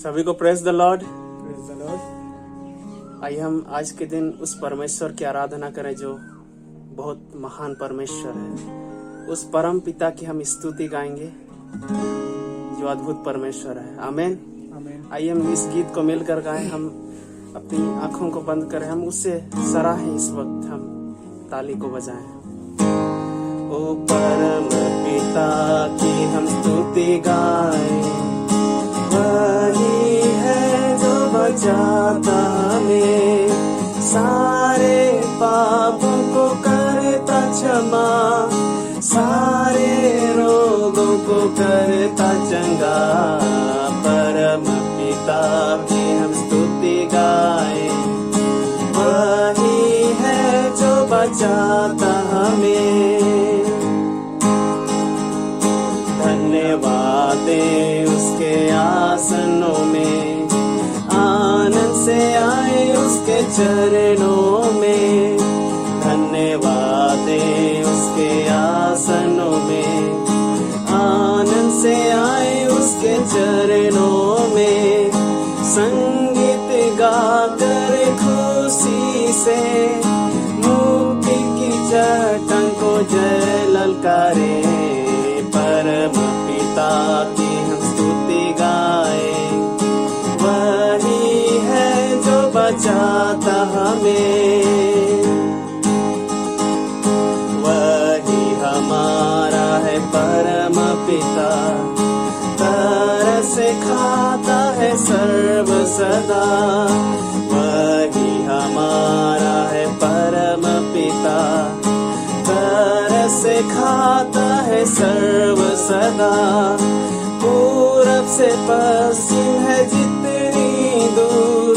सभी को praise the Lord. Praise the Lord. आइए हम आज के दिन उस परमेश्वर की आराधना करें जो बहुत महान परमेश्वर है। उस परम पिता की हम स्तुति गाएंगे जो अद्भुत परमेश्वर है। आमीन। आमीन। आइए हम इस गीत को मिलकर गाएं। हम अपनी आंखों को बंद करें, हम उससे सराहें। इस वक्त हम ताली को बजाएं। ओ परम पिता की हम स्तुति गाएं, वही है जो बचाता हमें, सारे पापों को करता क्षमा, सारे रोगों को करता चंगा। परम पिता की हम स्तुति गाएं, वही है जो बचाता हमें। धन्यवाद दे उसके आसनों में, आनंद से आए उसके चरणों में। धन्यवाद दे उसके आसनों में, आनंद से आए उसके चरणों में। संगीत गाकर खुशी से मुक्ति की चट्टान को जय ललकारे। परम पिता की हम स्तुति गाएं, वही है जो बचाता हमें। वही हमारा है परम पिता, तरस खाता है सर्व सदा। वही हमारा है परम पिता, तरस खाता है सर्व सदा। पूरब से पश्चिम है जितनी दूर,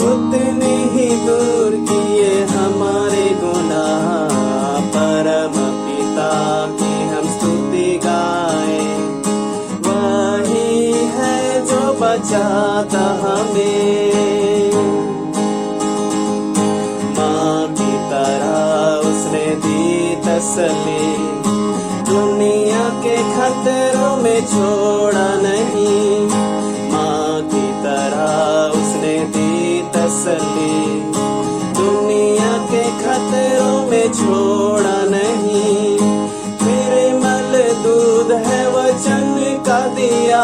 उतनी ही दूर किए हमारे गुनाह। परम पिता की हम स्तुति गाएं, वही है जो बचाता हमें। माँ की तरह उसने दी तसल्ली, दुनिया के खतरों में छोड़ा नहीं। माँ की तरह उसने दी तसल्ली, दुनिया के खतरों में छोड़ा नहीं। निर्मल दूध है वचन का दिया,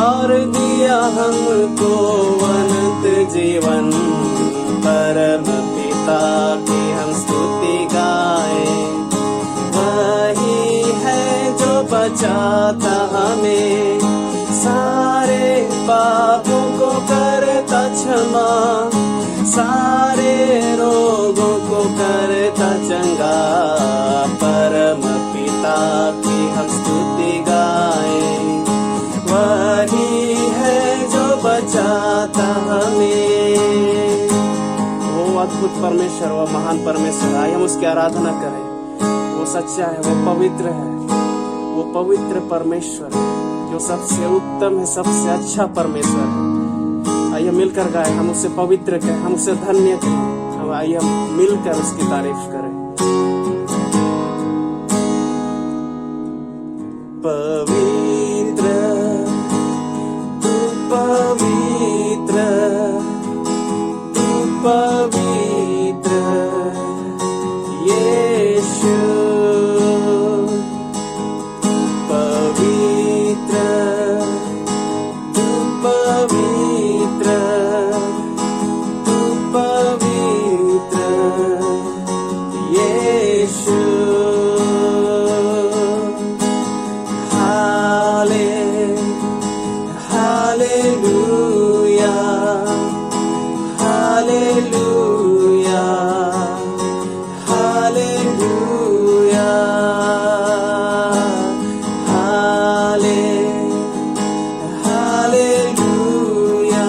और दिया हमको अनंत जीवन। परम पिता की हम स्तुति गाएं, वही है जो बचाता हमें, सारे पापों को करता क्षमा, सारे रोगों को करता चंगा। परम पिता की हम स्तुति गाएं, वही है जो बचाता हमें। वो अद्भुत परमेश्वर, वो महान परमेश्वर, आइए हम उसकी आराधना करें। वो सच्चा है, वो पवित्र है, वो पवित्र परमेश्वर है जो सबसे उत्तम है, सबसे अच्छा परमेश्वर है। आइए मिलकर गाएं, हम उसे पवित्र कहें, हम उसे धन्य कहें। हम आइए हम मिलकर उसकी तारीफ करें। पवित्र तू, पवित्र तू, पवित्र यीशु। पवित्र तू, पवित्र तू, पवित्र Yeshu. Hallelujah, hallelujah, hallelujah, hallelujah,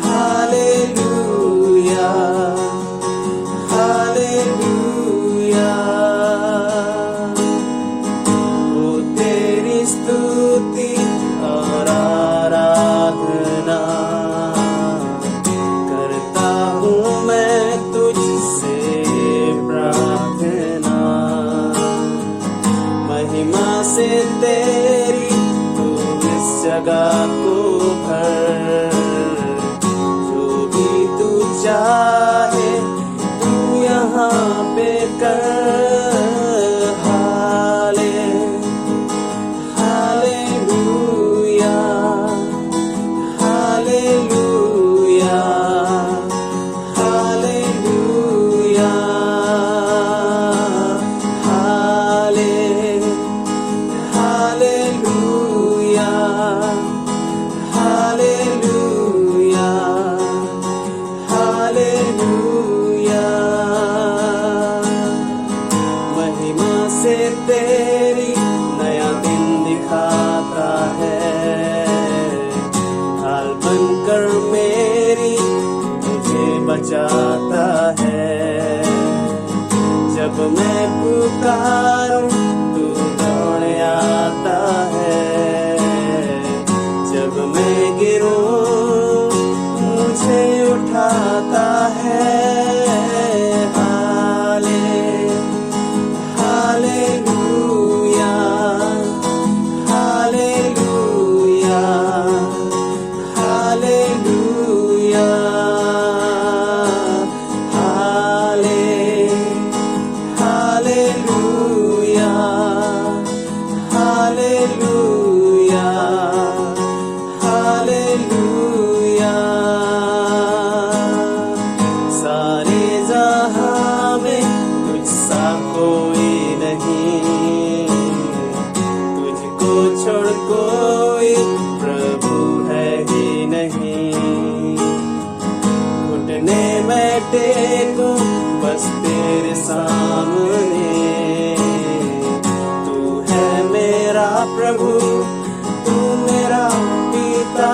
hallelujah, hallelujah. जगह को भर, जो भी तू चाहे तू यहाँ पे कर। तेरी नया दिन दिखाता है, ढाल बनकर मेरी मुझे बचाता है। जब मैं पुकारूं तू दौड़ आता है, जब मैं गिरूं मुझे उठाता है। कोई प्रभु है ही नहीं, घुटने में टेकूं बस तेरे सामने। तू है मेरा प्रभु, तू मेरा पिता।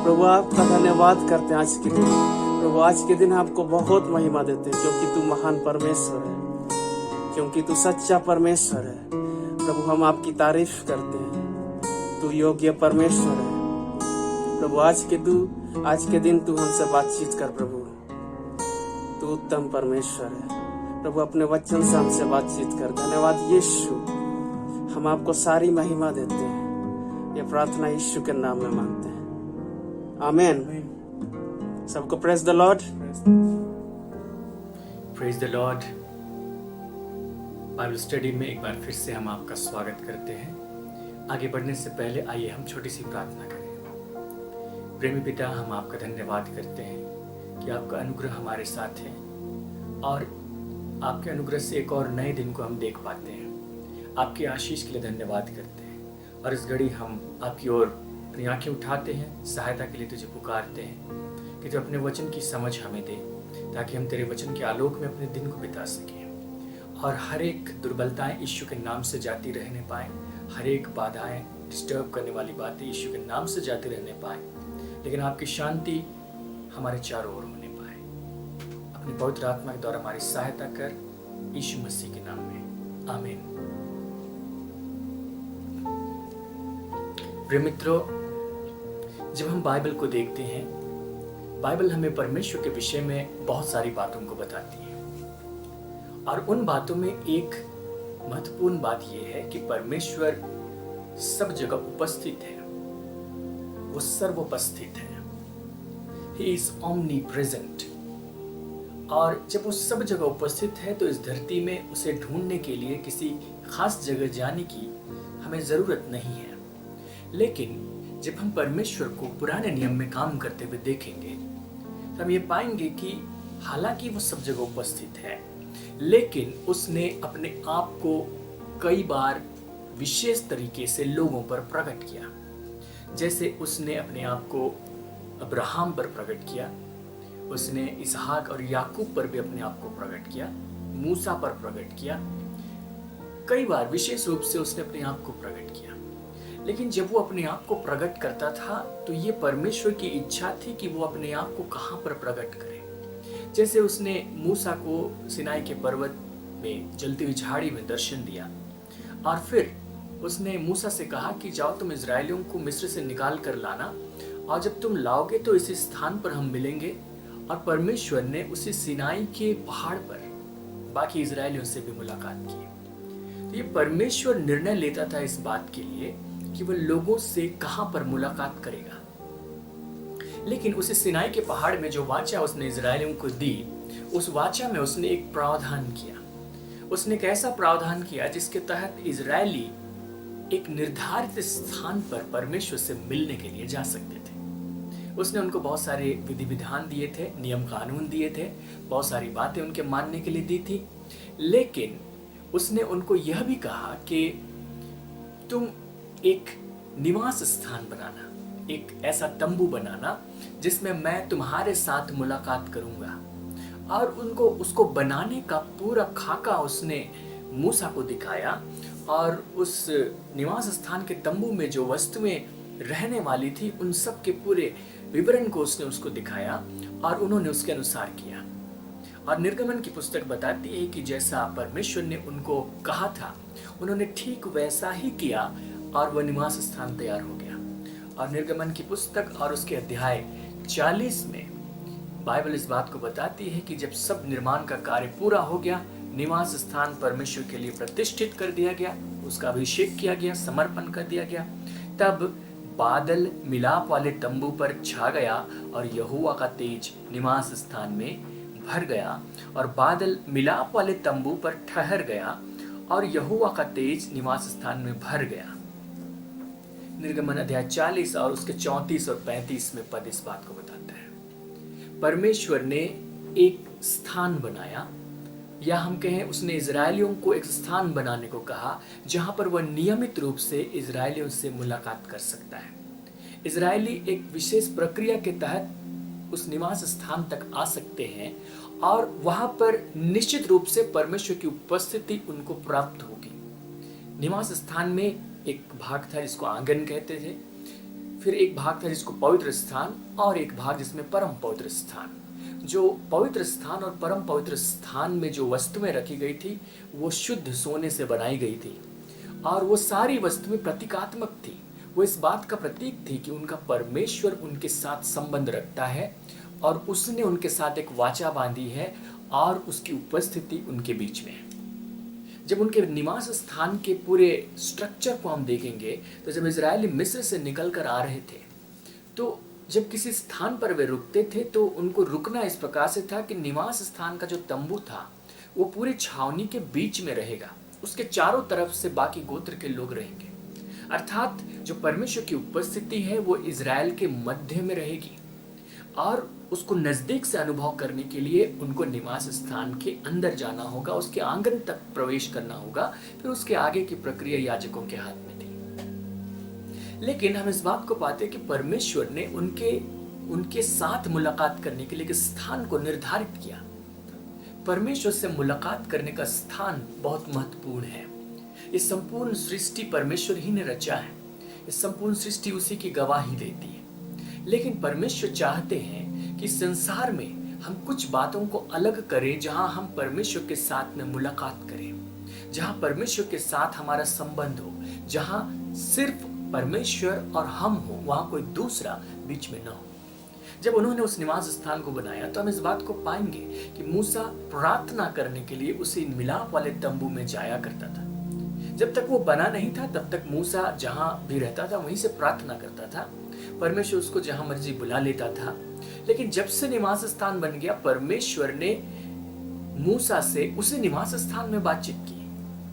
प्रभु आपका धन्यवाद करते हैं आज के दिन। प्रभु आज के दिन आपको बहुत महिमा देते हैं, क्योंकि तू महान परमेश्वर है, क्योंकि तू सच्चा परमेश्वर है। प्रभु हम आपकी तारीफ करते हैं, तू योग्य परमेश्वर है। प्रभु आज के दिन तू हमसे बातचीत कर प्रभु, तू उत्तम परमेश्वर है। प्रभु अपने वचन से हमसे बातचीत कर। धन्यवाद यीशु, हम आपको सारी महिमा देते हैं। ये प्रार्थना यीशु के नाम में मांगते हैं, आमीन। सबको praise the Lord. Praise the Lord. Bible study में एक बार फिर से हम आपका स्वागत करते हैं। आगे बढ़ने से पहले आइए हम छोटी सी प्रार्थना करें। प्रेमी पिता, हम आपका धन्यवाद करते हैं कि आपका अनुग्रह हमारे साथ है और आपके अनुग्रह से एक और नए दिन को हम देख पाते हैं। आपकी आशीष के लिए धन्यवाद करते हैं और इस घड़ी हम आपकी ओर अपनी आंखें उठाते हैं, सहायता के लिए तुझे पुकारते हैं कि तू अपने वचन की समझ हमें दे, ताकि हम तेरे वचन के आलोक में अपने दिन को बिता सकें और हर एक दुर्बलताएं यीशु के नाम से जाती रहने पाएं, हर एक बाधाएं, डिस्टर्ब करने वाली बातें यीशु के नाम से जाती रहने पाएं, लेकिन आपकी शांति हमारे चारों ओर होने पाए। अपनी पवित्र आत्मा के द्वारा हमारी सहायता कर, यीशु मसीह के नाम में, आमीन। प्रिय मित्रों, जब हम बाइबल को देखते हैं, बाइबल हमें परमेश्वर के विषय में बहुत सारी बातों को बताती है और उन बातों में एक महत्वपूर्ण बात यह है कि परमेश्वर सब जगह उपस्थित है, वो सर्वोपस्थित है। He is omnipresent। और जब वो सब जगह उपस्थित है तो इस धरती में उसे ढूंढने के लिए किसी खास जगह जाने की हमें जरूरत नहीं है। लेकिन जब हम परमेश्वर को पुराने नियम में काम करते हुए देखेंगे तो हम ये पाएंगे कि हालांकि वो सब जगह उपस्थित है, लेकिन उसने अपने आप को कई बार विशेष तरीके से लोगों पर प्रकट किया। जैसे उसने अपने आप को अब्राहम पर प्रकट किया, उसने इसहाक और याकूब पर भी अपने आप को प्रकट किया, मूसा पर प्रकट किया, कई बार विशेष रूप से उसने अपने आप को प्रकट किया। लेकिन जब वो अपने आप को प्रकट करता था तो ये परमेश्वर की इच्छा थी कि वो अपने आप को कहाँ पर प्रकट करे। जैसे उसने मूसा को सिनाई के पर्वत में जलती हुई झाड़ी में दर्शन दिया और फिर उसने मूसा से कहा कि जाओ तुम इजरायलियों को मिस्र से निकाल कर लाना, और जब तुम लाओगे तो इसी स्थान पर हम मिलेंगे। और परमेश्वर ने उसी सिनाई के पहाड़ पर बाकी इजरायलियों से भी मुलाकात की। तो ये परमेश्वर निर्णय लेता था इस बात के लिए कि वह लोगों से कहां पर मुलाकात करेगा। लेकिन उसी सिनाई के पहाड़ में जो वाचा उसने इजरायलियों को दी, उस वाचा में उसने एक प्रावधान किया। उसने एक ऐसा प्रावधान किया जिसके तहत इजरायली एक निर्धारित स्थान पर परमेश्वर से मिलने के लिए जा सकते थे। उसने उनको बहुत सारे विधि विधान दिए थे, नियम कानून दिए थे, बहुत सारी बातें उनके मानने के लिए दी थी। लेकिन उसने उनको यह भी कहा कि तुम एक निवास स्थान बनाना, एक ऐसा तंबू बनाना जिसमें मैं तुम्हारे साथ मुलाकात करूंगा। और उनको उसको बनाने का पूरा खाका उसने मूसा को दिखाया, और उस निवास स्थान के तंबू में जो वस्तुएं रहने वाली थी उन सब के पूरे विवरण को उसने उसको दिखाया और उन्होंने उसके अनुसार किया। और निर्गमन की पुस्तक बताती है कि जैसा परमेश्वर ने उनको कहा था उन्होंने ठीक वैसा ही किया और वह निवास स्थान तैयार हो गया। और निर्गमन की पुस्तक और उसके अध्याय 40 में बाइबल इस बात को बताती है कि जब सब निर्माण का कार्य पूरा हो गया, निवास स्थान परमेश्वर के लिए प्रतिष्ठित कर दिया गया, उसका अभिषेक किया गया, समर्पण कर दिया गया, तब बादल मिलाप वाले तंबू पर छा गया और यहोवा का तेज निवास स्थान में भर गया। और बादल मिलाप वाले तंबू पर ठहर गया और यहोवा का तेज निवास स्थान में भर गया। निर्गमन अध्याय 40 और उसके 34 और 35 में पद इस बात को बताता है। परमेश्वर ने एक स्थान बनाया, या हम कहें उसने इजरायलियों को एक स्थान बनाने को कहा जहां पर वह नियमित रूप से इजरायलियों से मुलाकात कर सकता है। इजरायली एक विशेष प्रक्रिया के तहत उस निवास स्थान तक आ सकते हैं और वहां पर निश्चित रूप से परमेश्वर की उपस्थिति उनको प्राप्त होगी। निवास स्थान में एक भाग था जिसको आंगन कहते थे, फिर एक भाग था जिसको पवित्र स्थान, और एक भाग जिसमें परम पवित्र स्थान। जो पवित्र स्थान और परम पवित्र स्थान में जो वस्तुएं रखी गई थी वो शुद्ध सोने से बनाई गई थी, और वो सारी वस्तुएं प्रतीकात्मक थी। वो इस बात का प्रतीक थी कि उनका परमेश्वर उनके साथ संबंध रखता है और उसने उनके साथ एक वाचा बांधी है और उसकी उपस्थिति उनके बीच में है। जब उनके निवास स्थान के पूरे स्ट्रक्चर को हम देखेंगे तो जब इजरायली मिस्र से निकल कर आ रहे थे तो जब किसी स्थान पर वे रुकते थे तो उनको रुकना इस प्रकार से था कि निवास स्थान का जो तंबू था वो पूरी छावनी के बीच में रहेगा, उसके चारों तरफ से बाकी गोत्र के लोग रहेंगे। अर्थात जो परमेश्वर की उपस्थिति है वो इजराइल के मध्य में रहेगी, और उसको नजदीक से अनुभव करने के लिए उनको निवास स्थान के अंदर जाना होगा, उसके आंगन तक प्रवेश करना होगा, फिर उसके आगे की प्रक्रिया याजकों के हाथ में थी। लेकिन हम इस बात को पाते हैं कि परमेश्वर ने उनके साथ मुलाकात करने के लिए एक स्थान को निर्धारित किया। परमेश्वर से मुलाकात करने का स्थान बहुत महत्वपूर्ण है। ये संपूर्ण सृष्टि परमेश्वर ही ने रचा है, इस संपूर्ण सृष्टि उसी की गवाही देती है। लेकिन परमेश्वर चाहते हैं कि संसार में हम कुछ बातों को अलग करें, जहां हम परमेश्वर के साथ में मुलाकात करें, जहां परमेश्वर के साथ हमारा संबंध हो, जहां सिर्फ परमेश्वर और हम हो, वहां कोई दूसरा बीच में न हो। जब उन्होंने उस निवास स्थान को बनाया तो हम इस बात को पाएंगे कि मूसा प्रार्थना करने के लिए उसी मिलाप वाले तंबू में जाया करता था। जब तक वो बना नहीं था तब तक मूसा जहां भी रहता था वहीं से प्रार्थना करता था, परमेश्वर उसको जहां मर्जी बुला लेता था। लेकिन जब से निवास स्थान बन गया, परमेश्वर ने मूसा से उसी निवास स्थान में बातचीत की।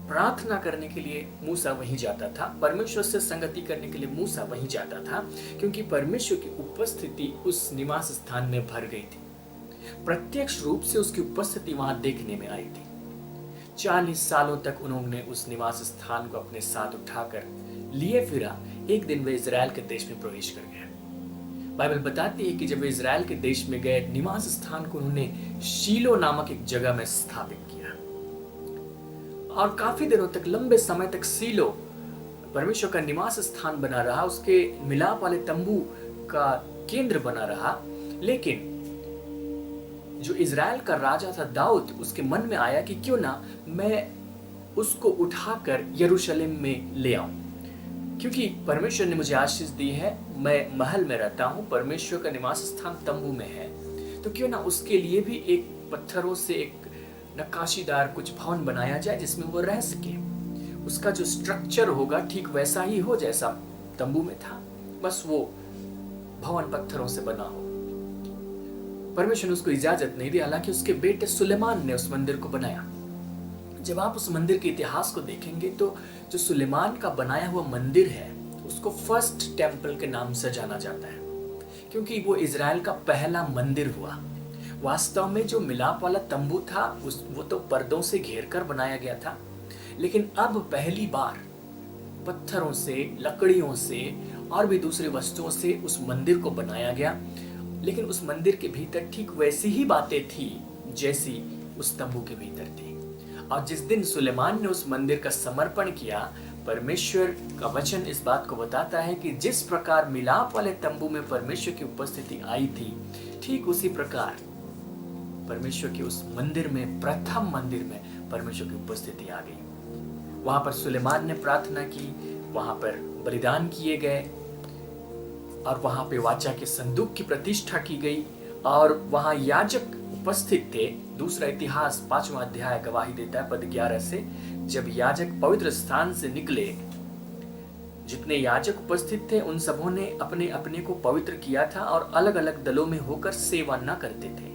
प्रार्थना करने के लिए मूसा वहीं जाता था, परमेश्वर से संगति करने के लिए मूसा वहीं जाता था, क्योंकि परमेश्वर की उपस्थिति उस निवास स्थान में भर गई थी। प्रत्यक्ष रूप से उसकी उपस्थिति वहां देखने में आई थी। 40 सालों तक उन्होंने उस निवास स्थान को अपने साथ उठाकर लिए फिरा। एक दिन वे इजराइल के देश में प्रवेश कर गए। बाइबल बताती है कि जब वे इजराइल के देश में गए, निवास स्थान को उन्होंने शीलो नामक एक जगह में स्थापित किया, और काफी दिनों तक, लंबे समय तक शीलो परमेश्वर का निवास स्थान बना रहा, उसके मिलाप वाले तंबू का केंद्र बना रहा। लेकिन जो इज़राइल का राजा था दाऊद, उसके मन में आया कि क्यों ना मैं उसको उठाकर यरूशलेम में ले आऊं, क्योंकि परमेश्वर ने मुझे आशीष दी है, मैं महल में रहता हूं, परमेश्वर का निवास स्थान तंबू में है, तो क्यों ना उसके लिए भी एक पत्थरों से एक नक्काशीदार कुछ भवन बनाया जाए जिसमें वो रह सके। उसका जो स्ट्रक्चर होगा ठीक वैसा ही हो जैसा तंबू में था, बस वो भवन पत्थरों से बना हो। परमेश्वर ने उसको इजाजत नहीं दी, हालांकि उसके बेटे सुलेमान ने उस मंदिर को बनाया। जब आप उस मंदिर के इतिहास को देखेंगे तो जो सुलेमान का बनाया हुआ मंदिर है उसको फर्स्ट टेम्पल के नाम से जाना जाता है, क्योंकि वो इज़राइल का पहला मंदिर हुआ। वास्तव में जो मिलाप वाला तंबू था वो तो पर्दों से घेर कर बनाया गया था, लेकिन अब पहली बार पत्थरों से, लकड़ियों से और भी दूसरी वस्तुओं से उस मंदिर को बनाया गया। लेकिन उस मंदिर के भीतर ठीक वैसी ही बातें थी जैसी उस तंबू के भीतर थी। और जिस दिन सुलेमान ने उस मंदिर का समर्पण किया, परमेश्वर का वचन इस बात को बताता है कि जिस प्रकार मिलाप वाले तंबू में परमेश्वर की उपस्थिति आई थी, ठीक उसी प्रकार परमेश्वर के उस मंदिर में, प्रथम मंदिर में परमेश्वर की उपस्थिति आ गई। वहां पर सुलेमान ने प्रार्थना की, वहां पर बलिदान किए गए और वहां पे वाचा के संदूक की प्रतिष्ठा की गई और वहां याजक उपस्थित थे। दूसरा इतिहास 5वां अध्याय गवाही देता है पद 11 से, जब याजक पवित्र स्थान से निकले, जितने याजक उपस्थित थे उन सबों ने अपने अपने को पवित्र किया था और अलग अलग दलों में होकर सेवा न करते थे।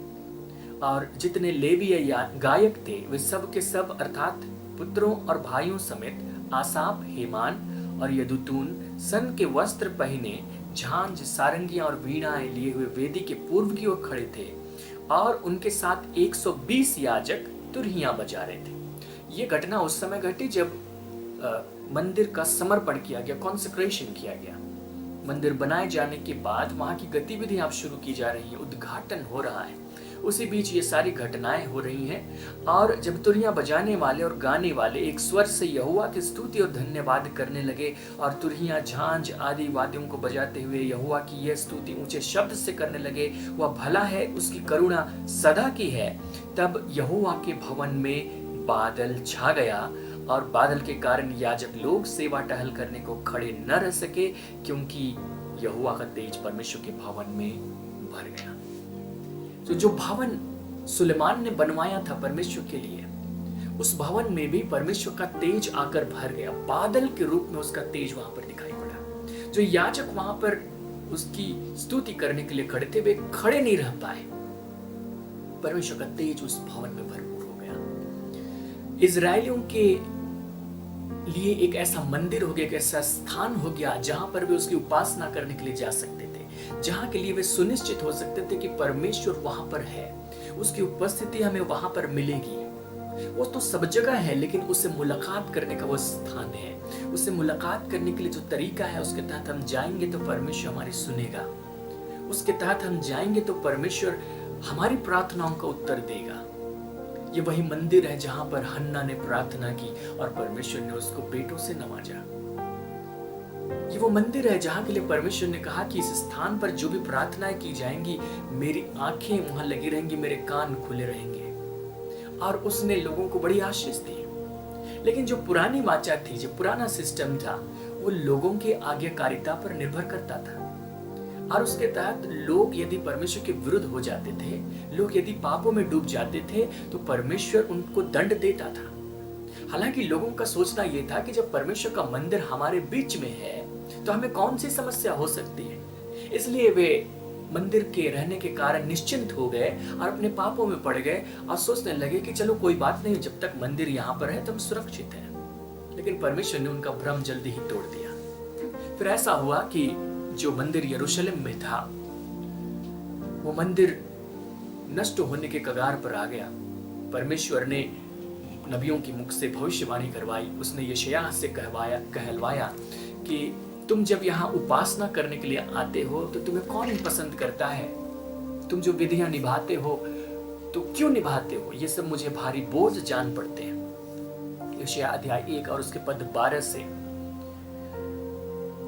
और जितने लेवीय या गायक थे वे सब के सब अर्थात पुत्रों और भाइयों समेत आसाप, हेमान और यदुतून सन के वस्त्र पहने, झांझ, सारंगियां और वीणाएं लिए हुए वेदी के पूर्व की ओर खड़े थे और उनके साथ 120 याजक तुरहियां बजा रहे थे। ये घटना उस समय घटी जब मंदिर का समर्पण किया गया, कॉन्सेक्रेशन किया गया। मंदिर बनाए जाने के बाद वहां की गतिविधियां अब शुरू की जा रही है, उद्घाटन हो रहा है। उसी बीच ये सारी घटनाएं हो रही हैं और जब तुरहियां बजाने वाले और गाने वाले एक स्वर से यहोवा की स्तुति और धन्यवाद करने लगे और तुरहियां, झांझ आदि वाद्यों को बजाते हुए यहोवा की यह स्तुति ऊंचे शब्द से करने लगे, वह भला है, उसकी करुणा सदा की है, तब यहोवा के भवन में बादल छा गया और बादल के कारण याजक लोग सेवा टहल करने को खड़े न रह सके, क्योंकि यहोवा का तेज परमेश्वर के भवन में भर गया। तो जो भवन सुलेमान ने बनवाया था परमेश्वर के लिए, उस भवन में भी परमेश्वर का तेज आकर भर गया। बादल के रूप में उसका तेज वहां पर दिखाई पड़ा। जो याजक वहां पर उसकी स्तुति करने के लिए खड़े थे, वे खड़े नहीं रह पाए। परमेश्वर का तेज उस भवन में भरपूर हो गया। इजरायलियों के लिए एक ऐसा मंदिर हो गया, एक ऐसा स्थान हो गया जहां पर वे उसकी उपासना करने के लिए जा सकते थे, जहां के लिए वे सुनिश्चित हो सकते थे कि परमेश्वर वहां पर है, उसकी उपस्थिति हमें वहां पर मिलेगी। वो तो सब जगह है, लेकिन उससे मुलाकात करने का वो स्थान है। उससे मुलाकात करने के लिए जो तरीका है, उसके तहत हम जाएंगे तो परमेश्वर हमारी सुनेगा। उसके तहत हम जाएंगे तो परमेश्वर हमारी प्रार्थनाओं का उत्तर देगा। ये वही मंदिर है जहां पर हन्ना ने प्रार्थना की और परमेश्वर ने उसको बेटों से नवाजा। ये वो मंदिर है जहां के लिए परमेश्वर ने कहा कि इस स्थान पर जो भी प्रार्थनाएं की जाएंगी, मेरी आंखें वहां लगी रहेंगी, मेरे कान खुले रहेंगे। और उसने लोगों को बड़ी आशीष दी। लेकिन जो पुरानी वाचा थी, जो पुराना सिस्टम था, वो लोगों के आज्ञाकारिता पर निर्भर करता था। और उसके तहत लोग यदि परमेश्वर के विरुद्ध हो जाते थे, लोग यदि पापों में डूब जाते थे, तो परमेश्वर उनको दंड देता था। हालांकि लोगों का सोचना यह था कि जब परमेश्वर का मंदिर हमारे बीच में है तो हमें कौन सी समस्या हो सकती है। इसलिए वे मंदिर के रहने के कारण निश्चिंत हो गए और अपने पापों में पड़ गए और सोचने लगे कि चलो कोई बात नहीं, जब तक मंदिर यहाँ पर है तो हम सुरक्षित हैं। लेकिन परमेश्वर ने उनका भ्रम जल्दी ही तोड़ दिया। फिर ऐसा हुआ कि जो मंदिर यरूशलेम में था, वो मंदिर नष्ट होने के कगार पर आ गया। परमेश्वर ने नबियों की मुख से भविष्यवाणी करवाई। उसने यशायाह से कहलवाया कि तुम जब यहाँ उपासना करने के लिए आते हो तो तुम्हें कौन पसंद करता है? तुम जो विधियां निभाते हो तो क्यों निभाते हो? ये सब मुझे भारी बोझ जान पड़ते हैं। यशायाह अध्याय 1 और उसके पद 12 से।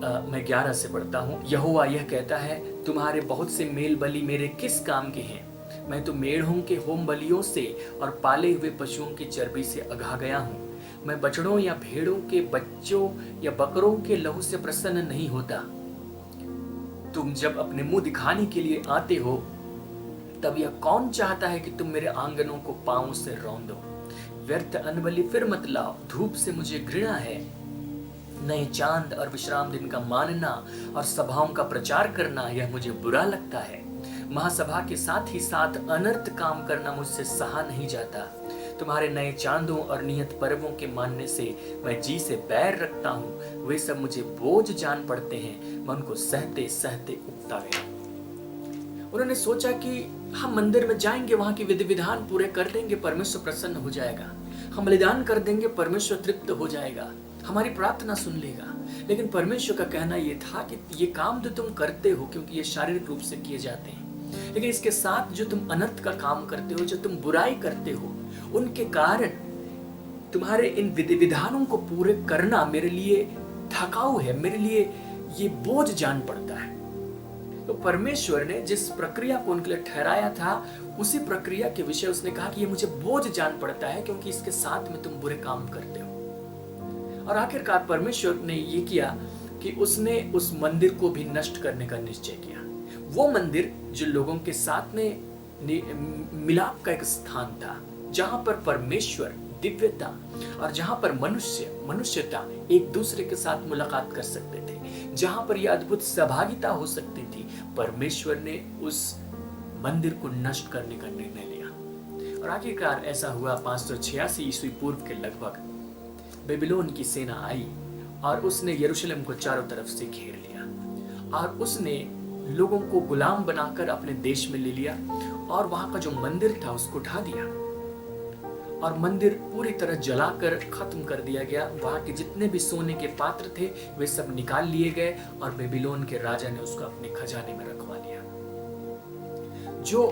मैं 11 से पढ़ता हूँ। यहोवा यह कहता है, तुम्हारे बहुत से मेल बलि मेरे किस काम के हैं? मैं तो मेढ़ों के होम बलियों से और पाले हुए पशुओं की चर्बी से अघा गया हूँ। मैं बछड़ों या भेड़ों के बच्चों या बकरों के लहू से प्रसन्न नहीं होता। तुम जब अपने मुंह दिखाने के लिए आते हो, तब यह कौन चाहता है कि तुम मेरे आंगनों को पांव से रौंदो? व्यर्थ अनबलि फिर मत लाओ, धूप से मुझे घृणा है। नए चांद और विश्राम दिन का मानना और सभाओं का प्रचार करना, यह मुझे बुरा लगता है। महासभा के साथ ही साथ अनर्थ काम करना मुझसे सहा नहीं जाता। तुम्हारे नए चांदों और नियत पर्वों के मानने से मैं जी से बैर रखता हूँ। वे सब मुझे बोझ जान पड़ते हैं, मैं उनको सहते सहते उगता गया। उन्होंने सोचा कि हम मंदिर में जाएंगे, वहां की विधि विधान पूरे कर देंगे, परमेश्वर प्रसन्न हो जाएगा। हम बलिदान कर देंगे, परमेश्वर तृप्त हो जाएगा, हमारी प्रार्थना सुन लेगा। लेकिन परमेश्वर का कहना यह था कि ये काम तो तुम करते हो क्योंकि ये शारीरिक रूप से किए जाते हैं, लेकिन इसके साथ जो तुम अनर्थ का काम करते हो, जो तुम बुराई करते हो, उनके कारण तुम्हारे इन विधि विधानों को पूरे करना मेरे लिए थकाऊ है, मेरे लिए ये बोझ जान पड़ता है। तो परमेश्वर ने जिस प्रक्रिया को उनके लिए ठहराया था, उसी प्रक्रिया के विषय उसने कहा कि ये मुझे बोझ जान पड़ता है क्योंकि इसके साथ में तुम बुरे काम करते हो। और आखिरकार परमेश्वर ने ये किया कि उसने उस मंदिर को भी नष्ट करने का निश्चय किया। वो मंदिर जो लोगों के साथ में मिलाप का एक स्थान था, जहां पर परमेश्वर, दिव्यता और जहां पर मनुष्यता एक दूसरे के साथ मुलाकात कर सकते थे, जहां पर यह अद्भुत सहभागिता हो सकती थी, परमेश्वर ने उस मंदिर को नष्ट करने का निर्णय लिया। और आखिरकार ऐसा हुआ 586 ईस्वी पूर्व के लगभग बेबीलोन की सेना आई और उसने यरूशलेम को चारों तरफ से घेर लिया और उसने लोगों को गुलाम बनाकर अपने देश में ले लिया और वहां का जो मंदिर था उसको ढा दिया और मंदिर पूरी तरह जलाकर खत्म कर दिया गया। वहां के जितने भी सोने के पात्र थे वे सब निकाल लिए गए और बेबीलोन के राजा ने उसको अपने खजाने में रखवा लिया। जो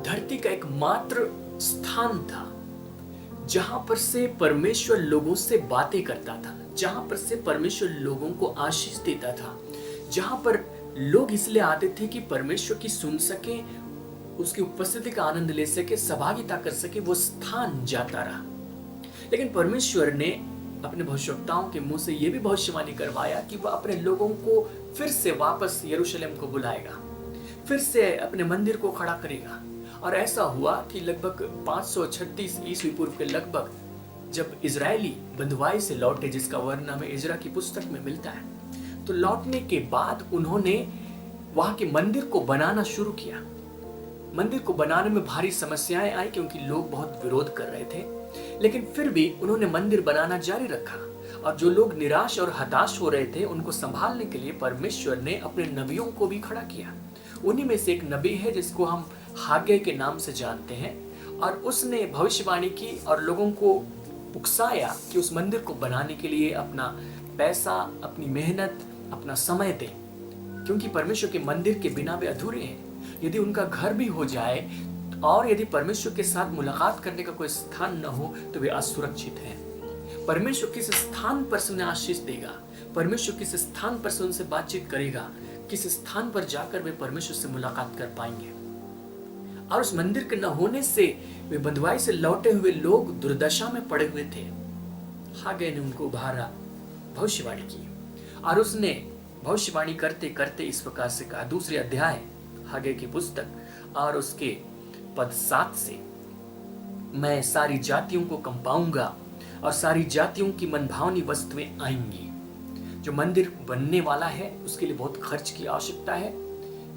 धरती का एकमात्र स्थान था जहां पर से परमेश्वर लोगों से बातें करता था, जहां पर से परमेश्वर लोगों को आशीष देता था, जहां पर लोग इसलिए आते थे कि परमेश्वर की सुन सके, उसकी उपस्थिति का आनंद ले सके, सहभागिता कर सके, वो स्थान जाता रहा। लेकिन परमेश्वर ने अपने भविष्यवक्ताओं के मुंह से यह भी भविष्यवाणी करवाया कि वह अपने लोगों को फिर से वापस यरूशलेम को बुलाएगा, फिर से अपने मंदिर को खड़ा करेगा। और ऐसा हुआ कि लगभग 536 ईस्वी पूर्व के लगभग जब इजरायली बंधुआई से लौटे, जिसका वर्णन हमें इजरा की पुस्तक में मिलता है, तो लौटने के बाद उन्होंने वहां के मंदिर को बनाना शुरू किया। मंदिर को बनाने में भारी समस्याएं आई क्योंकि लोग बहुत विरोध कर रहे थे, लेकिन फिर भी उन्होंने मंदिर बनाना जारी रखा। और जो लोग निराश और हताश हो रहे थे उनको संभालने के लिए परमेश्वर ने अपने नबियों को भी खड़ा किया। उन्हीं में से एक नबी है जिसको हम हागे के नाम से जानते हैं, और उसने भविष्यवाणी की और लोगों को उकसाया कि उस मंदिर को बनाने के लिए अपना पैसा, अपनी मेहनत, अपना समय दें, क्योंकि परमेश्वर के मंदिर के बिना वे अधूरे हैं। यदि उनका घर भी हो जाए और यदि परमेश्वर के साथ मुलाकात करने का कोई स्थान न हो तो वे असुरक्षित हैं। परमेश्वर किस स्थान पर से उन्हें आशीष देगा, परमेश्वर किस स्थान पर से उनसे बातचीत करेगा, किस स्थान पर जाकर वे परमेश्वर से मुलाकात कर पाएंगे। और उस मंदिर के न होने से वे बंधुआई से लौटे हुए लोग दुर्दशा में पड़े हुए थे। हागे ने उनको उभारा, भविष्यवाणी की, और उसने भविष्यवाणी करते करते इस प्रकार से कहा, दूसरे अध्याय हागे की पुस्तक और उसके पद 7 से, मैं सारी जातियों को कंपाऊंगा और सारी जातियों की मनभावनी वस्तुएं आएंगी। जो मंदिर बनने वाला है उसके लिए बहुत खर्च की आवश्यकता है।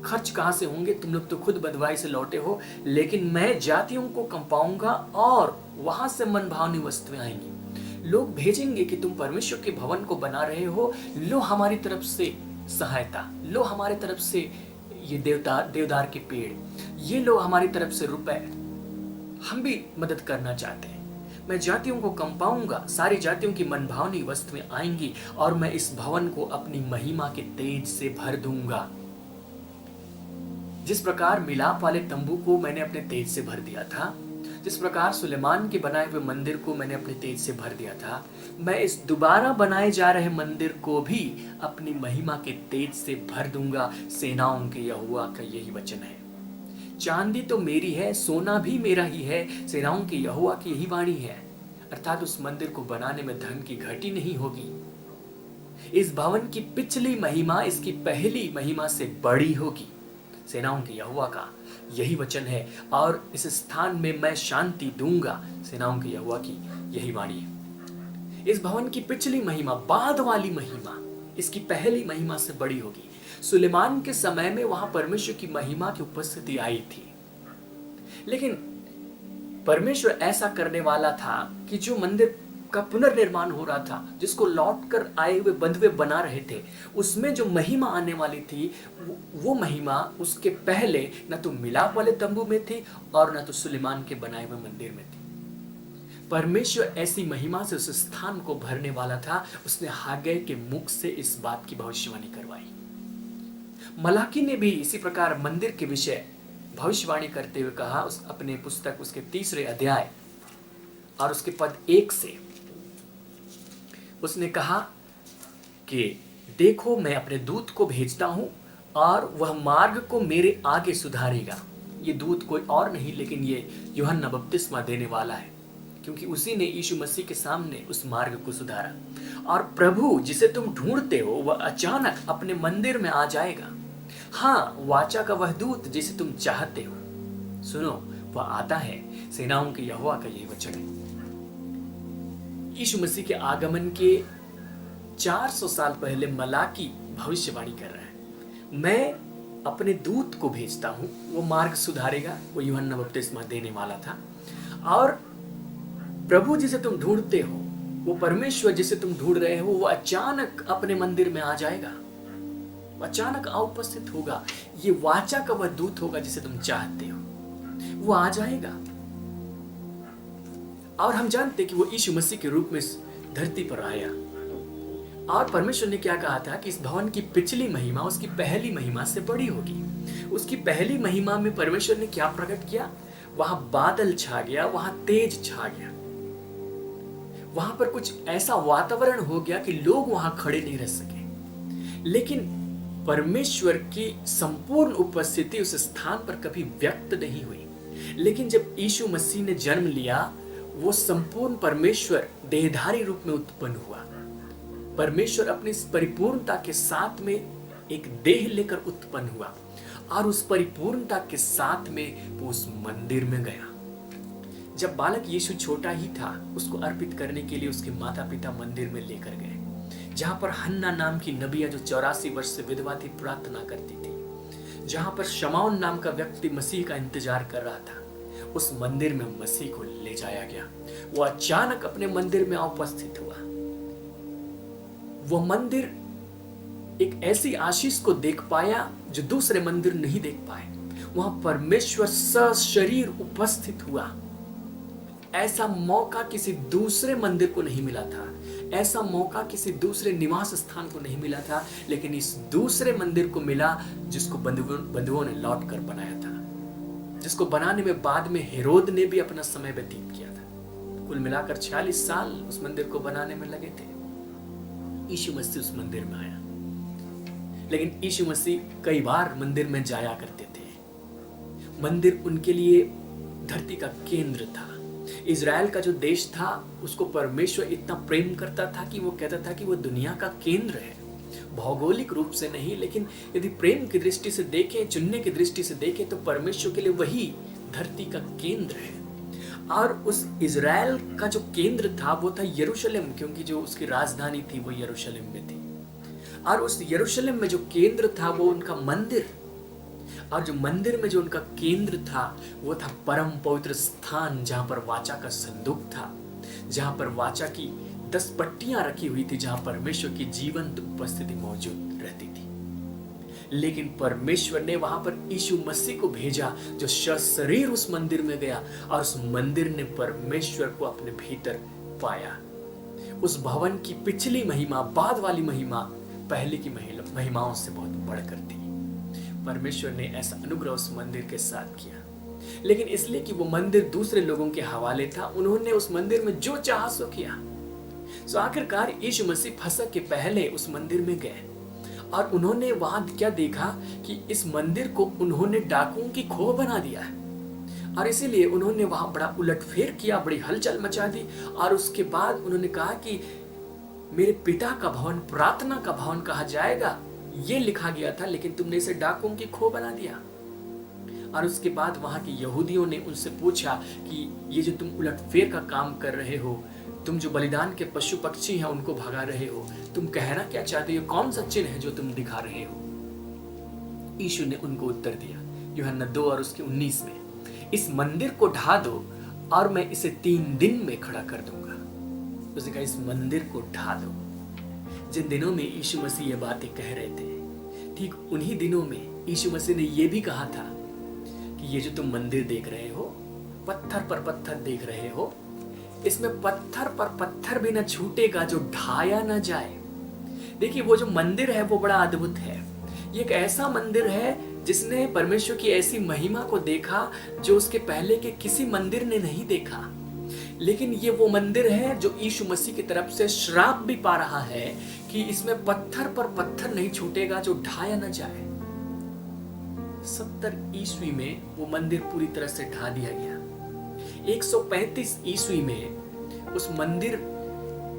खर्च कहां से होंगे? तुम लोग तो खुद बंधुआई से लौटे हो, लेकिन मैं जातियों को कंपाऊंगा और वहां से मनभावनी वस्तुएं आएंगी। लोग भेजेंगे कि तुम परमेश्वर के भवन को बना रहे हो, लो हमारी तरफ से सहायता, लो हमारी तरफ से ये देवदार के पेड़, ये लो हमारी तरफ से रुपए, हम भी मदद करना चाहते हैं। मैं जातियों को कंपाऊंगा, सारी जातियों की मनभावनी वस्तुएं आएंगी और मैं इस भवन को अपनी महिमा के तेज से भर दूंगा। जिस प्रकार मिलाप वाले तंबू को मैंने अपने तेज से भर दिया था, जिस प्रकार सुलेमान के बनाए हुए मंदिर को मैंने अपने तेज से भर दिया था, मैं इस दोबारा बनाए जा रहे मंदिर को भी अपनी महिमा के तेज से भर दूंगा। सेनाओं के यहोवा का यही वचन है। चांदी तो मेरी है, सोना भी मेरा ही है, सेनाओं के यहोवा की यही वाणी है। अर्थात उस मंदिर को बनाने में धन की घटी नहीं होगी। इस भवन की पिछली महिमा इसकी पहली महिमा से बड़ी होगी। सेनाओं के यहोवा का यही वचन है। और इस स्थान में मैं शांति दूंगा। सेनाओं के यहोवा की यही वाणी है। इस भवन की पिछली महिमा, बाद वाली महिमा, इसकी पहली महिमा से बड़ी होगी। सुलेमान के समय में वहां परमेश्वर की महिमा की उपस्थिति आई थी, लेकिन परमेश्वर ऐसा करने वाला था कि जो मंदिर का पुनर्निर्माण हो रहा था, जिसको लौट कर आए हुए बंधुए बना रहे थे, उसमें जो महिमा आने वाली थी वो महिमा उसके पहले न तो मिलाप वाले तंबू में थी और न तो सुलेमान के बनाए हुए मंदिर में थी। परमेश्वर ऐसी महिमा से उस स्थान को भरने वाला था। उसने हागे के मुख से इस बात की भविष्यवाणी करवाई। मलाकी ने भी इसी प्रकार मंदिर के विषय भविष्यवाणी करते हुए कहा, उस अपने पुस्तक उसके 3 अध्याय और उसके पद 1 से उसने कहा कि देखो मैं अपने दूत को भेजता हूं और वह मार्ग को मेरे आगे सुधारेगा। ये दूत कोई और नहीं लेकिन ये यूहन्ना बपतिस्मा देने वाला है, क्योंकि उसी ने यीशु मसीह के सामने उस मार्ग को सुधारा। और प्रभु जिसे तुम ढूंढते हो वह अचानक अपने मंदिर में आ जाएगा। हाँ, वाचा का वह दूत जिसे तुम चाहते हो, सुनो वह आता है। सेनाओं के यहोवा का यही वचन है। यीशु मसीह के आगमन के 400 साल पहले मलाकी भविष्यवाणी कर रहा है, मैं अपने दूत को भेजता हूं, वो मार्ग सुधारेगा। वो यूहन्ना बपतिस्मा देने वाला था। और प्रभु जिसे तुम ढूंढते हो, वो परमेश्वर जिसे तुम ढूंढ रहे हो, वो अचानक अपने मंदिर में आ जाएगा, अचानक आ उपस्थित होगा। ये वाचा का वह दूत होगा जिसे तुम चाहते हो, वो आ जाएगा। और हम जानते कि वो यीशु मसीह के रूप में इस धरती पर आया। और परमेश्वर ने क्या कहा था कि इस भवन की पिछली महिमा उसकी पहली महिमा से बड़ी होगी। उसकी पहली महिमा में परमेश्वर ने क्या प्रकट किया? वहां बादल छा गया, वहां तेज छा गया, वहां पर कुछ ऐसा वातावरण हो गया कि लोग वहां खड़े नहीं रह सके। लेकिन परमेश्वर की संपूर्ण उपस्थिति उस स्थान पर कभी व्यक्त नहीं हुई। लेकिन जब यीशु मसीह ने जन्म लिया, वो संपूर्ण परमेश्वर देहधारी रूप में उत्पन्न हुआ। परमेश्वर अपनी इस परिपूर्णता के साथ में एक देह लेकर उत्पन्न हुआ और उस परिपूर्णता के साथ में वो उस मंदिर में गया। जब बालक यीशु छोटा ही था, उसको अर्पित करने के लिए उसके माता पिता मंदिर में लेकर गए, जहां पर हन्ना नाम की नबिया जो 84 वर्ष से विधवा थी प्रार्थना करती थी, जहां पर शमौन नाम का व्यक्ति मसीह का इंतजार कर रहा था। उस मंदिर में मसीह को ले जाया गया। वो अचानक अपने मंदिर में उपस्थित हुआ। वो मंदिर एक ऐसी आशीष को देख पाया जो दूसरे मंदिर नहीं देख पाए। वहां परमेश्वर सशरीर उपस्थित हुआ। ऐसा मौका किसी दूसरे मंदिर को नहीं मिला था, ऐसा मौका किसी दूसरे निवास स्थान को नहीं मिला था, लेकिन इस दूसरे मंदिर को मिला जिसको बंधुओं ने लौट कर बनाया था, जिसको बनाने में बाद में हेरोद ने भी अपना समय व्यतीत किया था। कुल मिलाकर 46 साल उस मंदिर को बनाने में लगे थे। यीशु मसीह उस मंदिर में आया, लेकिन यीशु मसीह कई बार मंदिर में जाया करते थे। मंदिर उनके लिए धरती का केंद्र था। इज़राइल का जो देश था उसको परमेश्वर इतना प्रेम करता था कि वो कहता था कि वो दुनिया का केंद्र है। भौगोलिक रूप से नहीं, लेकिन यदि प्रेम की दृष्टि से देखें, चुनने की दृष्टि से देखें, तो परमेश्वर के लिए वही धरती का केंद्र है। और उस इज़राइल का जो केंद्र था वो था यरूशलेम, क्योंकि जो उसकी राजधानी थी वो यरूशलेम में थी। और उस यरूशलेम में जो केंद्र था वो उनका मंदिर, और जो मंदिर में जो उनका केंद्र था वो था परम पवित्र स्थान, जहां पर वाचा का संदूक था, जहां पर वाचा की 10 पट्टियां रखी हुई थी, जहां परमेश्वर की जीवंत उपस्थिति मौजूद रहती थी। लेकिन परमेश्वर ने वहां पर यीशु मसीह को भेजा, जो सशरीर उस मंदिर में गया और उस मंदिर ने परमेश्वर को अपने भीतर पाया। उस भवन की पिछली महिमा, बाद वाली महिमा पहले की महिमाओं से बहुत बढ़कर थी। परमेश्वर ने ऐसा अनुग्रह उस मंदिर के साथ किया लेकिन इसलिए कि वो मंदिर दूसरे लोगों के हवाले था, उन्होंने उस मंदिर में जो चाहा सो किया। सो आखिरकार यीशु मसीह फसह के पहले उस मंदिर में गए और उन्होंने वहां क्या देखा कि इस मंदिर को उन्होंने डाकुओं की खोह बना दिया है, और इसीलिए उन्होंने वहां बड़ा उलटफेर किया, बड़ी हलचल मचा दी। और उसके बाद उन्होंने कहा कि मेरे पिता का भवन प्रार्थना का भवन कहा जाएगा, ये लिखा गया था, लेकिन तुमने इसे डाकुओं की खोह बना दिया। और उसके बाद वहां के यहूदियों ने उनसे पूछा कि ये जो तुम उलटफेर का काम कर रहे हो, तुम जो बलिदान के पशु पक्षी हैं उनको भगा रहे हो, तुम कहना क्या चाहते हो, कौन सा चिन्ह है जो तुम दिखा रहे हो? यीशु ने उनको उत्तर दिया यूहन्ना 2 और उसके 19 में, इस मंदिर को ढा दो और मैं इसे 3 दिन में खड़ा कर दूंगा। उसने कहा इस मंदिर को ढा दो। जिन दिनों में यीशु मसीह ये बातें कह रहे थे, ठीक उन्हीं दिनों में यीशु मसीह ने यह भी कहा था कि ये जो तुम मंदिर देख रहे हो, पत्थर पर पत्थर देख रहे हो, इसमें पत्थर पर पत्थर भी न छूटेगा जो ढाया न जाए। देखिए वो जो मंदिर है वो बड़ा अद्भुत है। ये एक ऐसा मंदिर है जिसने परमेश्वर की ऐसी महिमा को देखा जो उसके पहले के किसी मंदिर ने नहीं देखा। लेकिन ये वो मंदिर है जो यीशु मसीह की तरफ से श्राप भी पा रहा है कि इसमें पत्थर पर पत्थर नहीं छूटेगा जो ढाया न जाए। 70 ईस्वी में वो मंदिर पूरी तरह से ढा दिया गया। 135 ईस्वी में उस मंदिर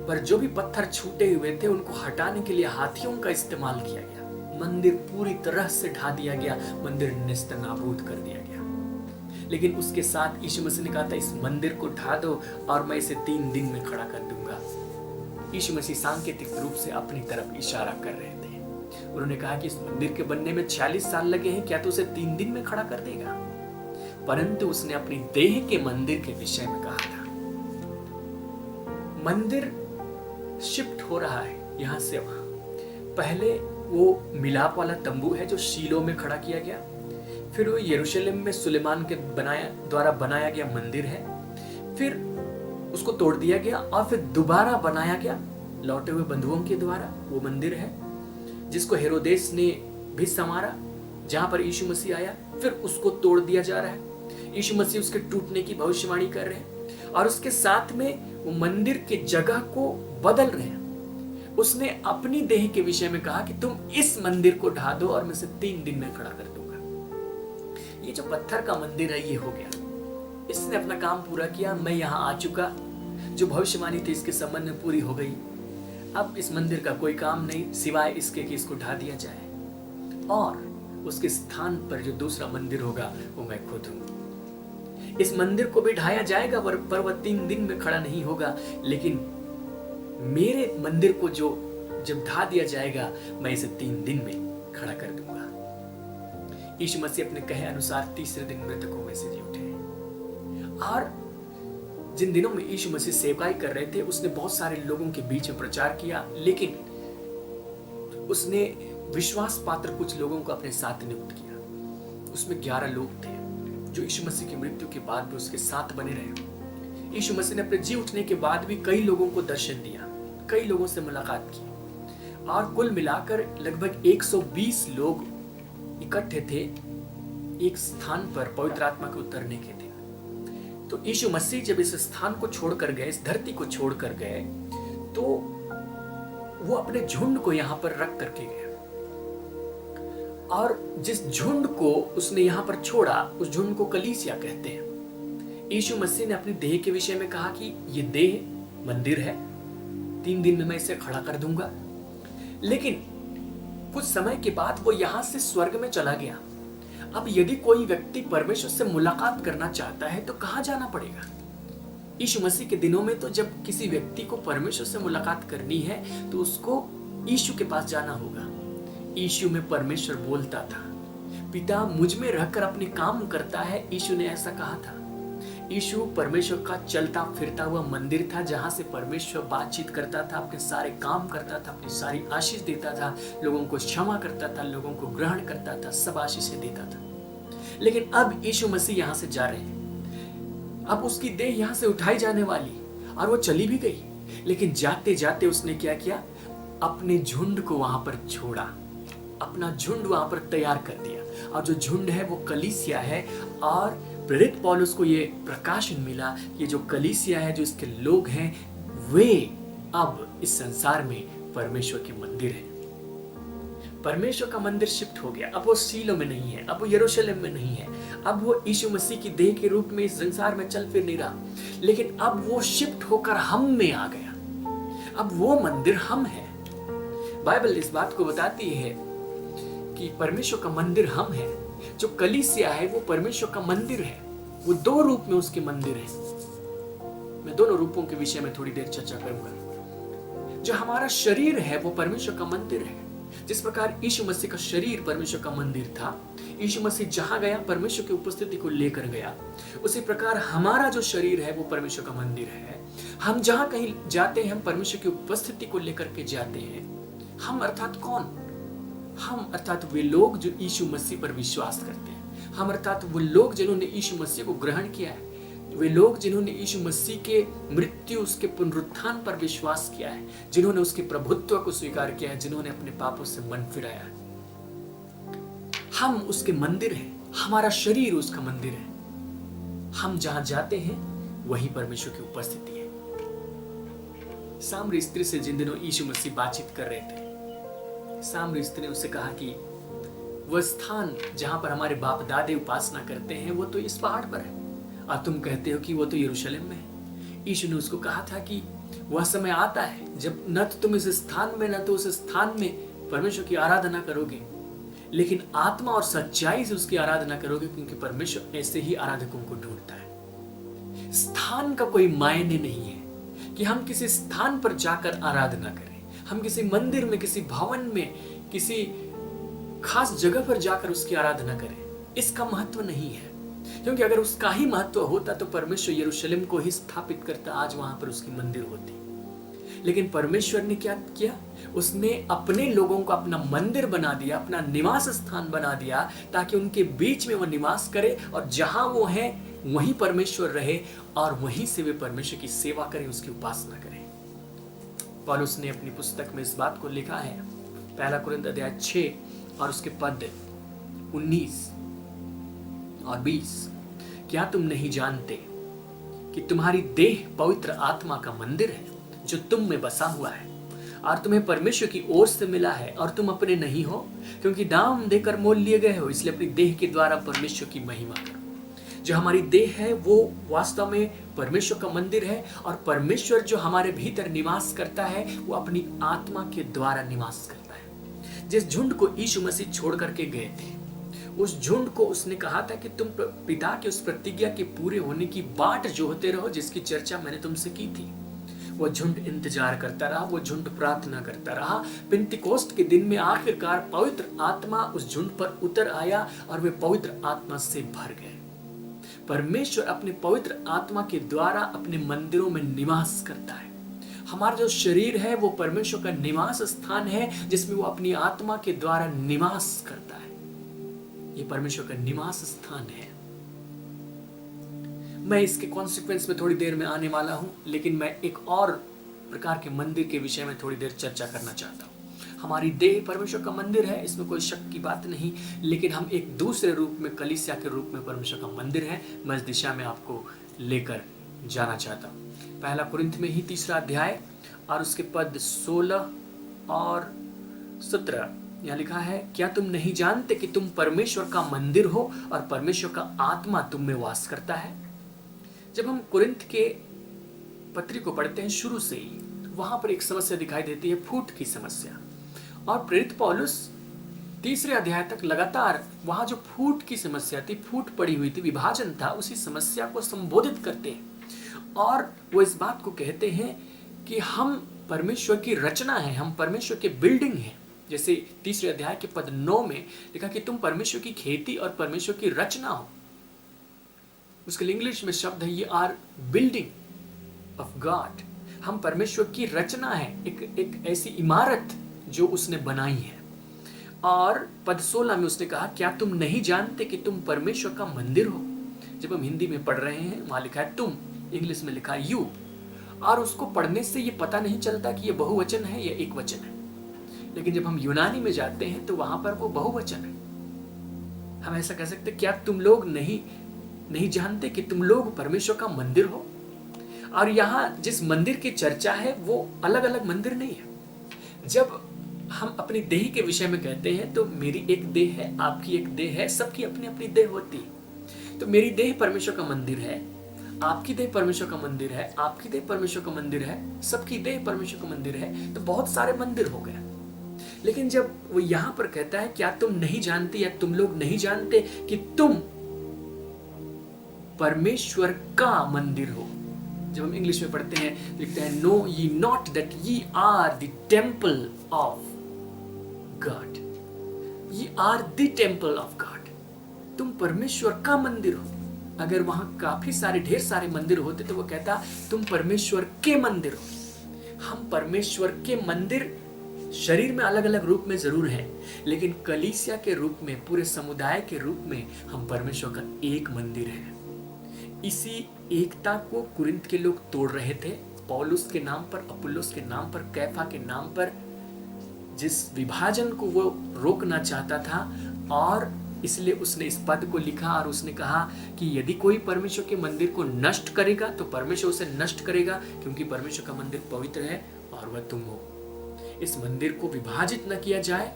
पर जो भी पत्थर छूटे हुए थे उनको हटाने के लिए हाथियों का इस्तेमाल किया गया। मंदिर पूरी तरह से ढा दिया गया, मंदिर नेस्तनाबूद कर दिया गया। लेकिन उसके साथ यीशु मसीह ने कहा था इस मंदिर को ढा दो और मैं इसे 3 दिन में खड़ा कर दूंगा। यीशु मसीह सांकेतिक रूप से अपनी तरफ इशारा कर रहे थे। उन्होंने कहा कि इस मंदिर के बनने में 40 साल लगे हैं, क्या तो उसे 3 दिन में खड़ा कर देगा? परंतु उसने अपनी देह के मंदिर के विषय में कहा था। मंदिर शिफ्ट हो रहा है यहां से वहां। पहले वो मिलाप वाला तंबू है जो शीलो में खड़ा किया गया, फिर वो यरूशलेम में सुलेमान के द्वारा बनाया गया मंदिर है, फिर उसको तोड़ दिया गया और फिर दोबारा बनाया गया लौटे हुए बंधुओं के द्वारा। वो मंदिर है जिसको हेरोदेस ने भी संवारा, जहां पर यीशु मसीह आया, फिर उसको तोड़ दिया जा रहा है। यीशु मसीह उसके टूटने की भविष्यवाणी कर रहे हैं और उसके साथ में वो मंदिर के जगह को बदल रहे हैं। उसने अपनी देह के विषय में कहा कि तुम इस मंदिर को ढा दो और मैं इसे 3 दिन में खड़ा कर दूंगा। ये जो पत्थर का मंदिर है ये हो गया, इसने अपना काम पूरा किया, मैं यहाँ आ चुका, जो भविष्यवाणी थी इसके संबंध में पूरी हो गई। अब इस मंदिर का कोई काम नहीं सिवाय इसके कि इसको ढा दिया जाए और उसके स्थान पर जो दूसरा मंदिर होगा वो मैं खुद हूं। इस मंदिर को भी ढाया जाएगा पर वह 3 दिन में खड़ा नहीं होगा, लेकिन मेरे मंदिर को जो जब ढा दिया जाएगा मैं इसे 3 दिन में खड़ा कर दूंगा। यीशु मसीह अपने कहे अनुसार तीसरे दिन मृतकों में से जी उठे। और जिन दिनों में यीशु मसीह सेवकाई कर रहे थे उसने बहुत सारे लोगों के बीच में प्रचार किया, लेकिन उसने विश्वास पात्र कुछ लोगों को अपने साथ नियुक्त किया। उसमें 11 लोग थे जो यीशु मसीह की मृत्यु के बाद भी उसके साथ बने रहे। यीशु मसीह ने अपने जी उठने के बाद भी कई लोगों को दर्शन दिया, कई लोगों से मुलाकात की और कुल मिलाकर लगभग 120 लोग इकट्ठे थे एक स्थान पर पवित्र आत्मा के उतरने के दिन। तो यीशु मसीह जब इस स्थान को छोड़कर गए, इस धरती को छोड़कर गए, तो वो अपने झुंड को यहां पर रख करके गए और जिस झुंड को उसने यहां पर छोड़ा उस झुंड को कलीसिया कहते हैं। यीशु मसीह ने अपनी देह के विषय में कहा कि ये देह मंदिर है, 3 दिन में मैं इसे खड़ा कर दूंगा। लेकिन कुछ समय के बाद वो यहां से स्वर्ग में चला गया। अब यदि कोई व्यक्ति परमेश्वर से मुलाकात करना चाहता है तो कहां जाना पड़ेगा? यीशु मसीह के दिनों में तो जब किसी व्यक्ति को परमेश्वर से मुलाकात करनी है तो उसको यीशु के पास जाना होगा। यीशु में परमेश्वर बोलता था, पिता मुझ में रहकर अपने काम करता है, यीशु ने ऐसा कहा था। यीशु परमेश्वर का चलता फिरता हुआ मंदिर था जहां से परमेश्वर बातचीत करता था, अपने सारे काम करता था, अपनी सारी आशीष देता था, लोगों को क्षमा करता था, लोगों को ग्रहण करता था, सब आशीषें देता था। लेकिन अब यीशु मसीह यहां से जा रहे हैं, अब उसकी देह यहां से उठाई जाने वाली और वो चली भी गई। लेकिन जाते जाते उसने क्या किया? अपने झुंड को वहां पर छोड़ा, अपना झुंड वहां पर तैयार कर दिया और जो झुंड है वो कलीसिया है और प्रेरित पौलुस को ये प्रकाशन मिला कि जो कलीसिया है, जो इसके लोग हैं, वे अब इस संसार में परमेश्वर के मंदिर है। परमेश्वर का मंदिर शिफ्ट हो गया। अब वो शीलो में नहीं है, अब वो यरूशलेम में नहीं है, अब वो यीशु मसीह की देह के रूप में इस संसार में चल फिर नहीं रहा, लेकिन अब वो शिफ्ट होकर हम में आ गया। अब वो मंदिर हम हैं। बाइबल इस बात को बताती है कि परमेश्वर का मंदिर हम हैं। जो कलीसिया है वो परमेश्वर का मंदिर है। वो दो रूप में उसके मंदिर है। मैं दोनों रूपों के विषय में थोड़ी देर चर्चा करूंगा। जो हमारा शरीर है वो परमेश्वर का मंदिर है। जिस प्रकार यीशु मसीह का शरीर परमेश्वर का मंदिर था, यीशु मसीह जहां गया परमेश्वर की उपस्थिति को लेकर गया, उसी प्रकार हमारा जो शरीर है वो परमेश्वर का मंदिर है। हम जहां कहीं जाते हैं हम परमेश्वर की उपस्थिति को लेकर के जाते हैं। हम अर्थात कौन? हम अर्थात वे लोग जो यीशु मसीह पर विश्वास करते हैं। हम अर्थात वो लोग जिन्होंने यीशु मसीह को ग्रहण किया है। वे लोग जिन्होंने यीशु मसीह के मृत्यु, उसके पुनरुत्थान पर विश्वास किया है, जिन्होंने उसके प्रभुत्व को स्वीकार किया है, जिन्होंने अपने पापों से मन फिराया है। हम उसके मंदिर हैं। हमारा शरीर उसका मंदिर है। हम जहां जाते हैं वही परमेश्वर की उपस्थिति है। सामरी स्त्री से जिन दिनों यीशु मसीह बातचीत कर रहे थे, सामरी स्त्री ने उससे कहा कि वह स्थान जहां पर हमारे बाप दादे उपासना करते हैं वो तो इस पहाड़ पर है, और तुम कहते हो कि वो तो यरूशलेम में है। यीशु ने उसको कहा था कि वह समय आता है जब न तो तुम इस स्थान में न तो उस स्थान में परमेश्वर की आराधना करोगे, लेकिन आत्मा और सच्चाई से उसकी आराधना करोगे, क्योंकि परमेश्वर ऐसे ही आराधकों को ढूंढता है। स्थान का कोई मायने नहीं है कि हम किसी स्थान पर जाकर आराधना करें, हम किसी मंदिर में, किसी भवन में, किसी खास जगह पर जाकर उसकी आराधना करें। इसका महत्व नहीं है, क्योंकि अगर उसका ही महत्व होता तो परमेश्वर यरूशलेम को ही स्थापित करता, आज वहां पर उसकी मंदिर होती। लेकिन परमेश्वर ने क्या किया? उसने अपने लोगों को अपना मंदिर बना दिया, अपना निवास स्थान बना दिया, ताकि उनके बीच में वो निवास करे, और जहां वो है वहीं परमेश्वर रहे, और वहीं से वे परमेश्वर की सेवा करें, उसकी उपासना करें। पौलुस ने अपनी पुस्तक में इस बात को लिखा है, पहला कुरिन्थ अध्याय 6 और उसके पद 19 और 20। क्या तुम नहीं जानते कि तुम्हारी देह पवित्र आत्मा का मंदिर है जो तुम में बसा हुआ है, और तुम्हें परमेश्वर की ओर से मिला है, और तुम अपने नहीं हो, क्योंकि दाम देकर मोल लिए गए हो, इसलिए अपनी देह के द्वारा परमेश्वर की महिमा करो। जो हमारी देह है वो वास्तव में परमेश्वर का मंदिर है, और परमेश्वर जो हमारे भीतर निवास करता है वो अपनी आत्मा के द्वारा निवास करता है। जिस झुंड को यीशु मसीह छोड़ करके गए थे, उस झुंड को उसने कहा था कि तुम पिता के उस प्रतिज्ञा के पूरे होने की बाट जोहते रहो, जिसकी चर्चा मैंने तुमसे की थी। वो झुंड इंतजार करता रहा, वो झुंड प्रार्थना करता रहा। पिंतीकोस्त के दिन में आखिरकार पवित्र आत्मा उस झुंड पर उतर आया, और वे पवित्र आत्मा से भर गए। परमेश्वर अपने पवित्र आत्मा के द्वारा अपने मंदिरों में निवास करता है। हमारा जो शरीर है वो परमेश्वर का निवास स्थान है, जिसमें वो अपनी आत्मा के द्वारा निवास करता है। ये परमेश्वर का निवास स्थान है। मैं इसके कॉन्सिक्वेंस में थोड़ी देर में आने वाला हूं, लेकिन मैं एक और प्रकार के मंदिर के विषय में थोड़ी देर चर्चा करना चाहता हूं। हमारी देह परमेश्वर का मंदिर है, इसमें कोई शक की बात नहीं, लेकिन हम एक दूसरे रूप में, कलीसिया के रूप में परमेश्वर का मंदिर है। मैं इस दिशा में आपको लेकर जाना चाहता हूं। पहला कुरिन्थ में ही 3 अध्याय और उसके पद 16 और 17 यहाँ लिखा है, क्या तुम नहीं जानते कि तुम परमेश्वर का मंदिर हो और परमेश्वर का आत्मा तुम में वास करता है? जब हम कुरिन्थ के पत्री को पढ़ते हैं शुरू से ही, वहां पर एक समस्या दिखाई देती है, फूट की समस्या। और प्रेरित पौलुस 3 अध्याय तक लगातार वहां जो फूट की समस्या थी, फूट पड़ी हुई थी, विभाजन था, उसी समस्या को संबोधित करते हैं। और वो इस बात को कहते हैं कि हम परमेश्वर की रचना है, हम परमेश्वर के बिल्डिंग हैं। जैसे 3 अध्याय के पद 9 में लिखा कि तुम परमेश्वर की खेती और परमेश्वर की रचना हो। उसके इंग्लिश में शब्द है, ये आर बिल्डिंग ऑफ गॉड। हम परमेश्वर की रचना है, एक ऐसी इमारत जो उसने बनाई है। और पद 16 में उसने कहा, क्या तुम नहीं जानते कि तुम परमेश्वर का मंदिर हो? जब हम हिंदी में पढ़ रहे हैं वहां लिखा है तुम, इंग्लिश में लिखा है यू, और उसको पढ़ने से ये पता नहीं चलता कि ये बहुवचन है या एक वचन है। लेकिन जब हम यूनानी में जाते हैं तो वहां पर वो बहुवचन है। हम ऐसा कह सकते, क्या तुम लोग नहीं नहीं जानते कि तुम लोग परमेश्वर का मंदिर हो? और यहाँ जिस मंदिर की चर्चा है वो अलग अलग मंदिर नहीं है। जब हम अपनी देह के विषय में कहते हैं तो मेरी एक देह है, आपकी एक देह है, सबकी अपनी अपनी देह होती है। तो मेरी देह परमेश्वर का मंदिर है, आपकी देह परमेश्वर का मंदिर है, आपकी देह परमेश्वर का मंदिर है, सबकी देह परमेश्वर का मंदिर है। तो बहुत सारे मंदिर हो गए। लेकिन जब वो यहां पर कहता है क्या तुम नहीं जानते या तुम लोग नहीं जानते कि तुम परमेश्वर का मंदिर हो? जब हम इंग्लिश में पढ़ते हैं लिखते हैं नो ये नॉट दैट ये are the temple of God, ये are the temple of God. तुम परमेश्वर का मंदिर हो। अगर वहां काफी सारे ढेर सारे मंदिर होते तो वो कहता तुम परमेश्वर के मंदिर हो। हम परमेश्वर के मंदिर शरीर में अलग अलग रूप में जरूर हैं, लेकिन कलीसिया के रूप में, पूरे समुदाय के रूप में हम परमेश्वर का एक मंदिर है। इसी एकता को कुरिन्थ के लोग तोड़ रहे थे। पौलुस के नाम पर, अपुल्लोस के नाम पर, कैफा के नाम पर जिस विभाजन को वो रोकना चाहता था, और इसलिए उसने इस पद को लिखा और उसने कहा कि यदि कोई परमेश्वर के मंदिर को नष्ट करेगा तो परमेश्वर उसे नष्ट करेगा, क्योंकि परमेश्वर का मंदिर पवित्र है और वह तुम हो। इस मंदिर को विभाजित न किया जाए,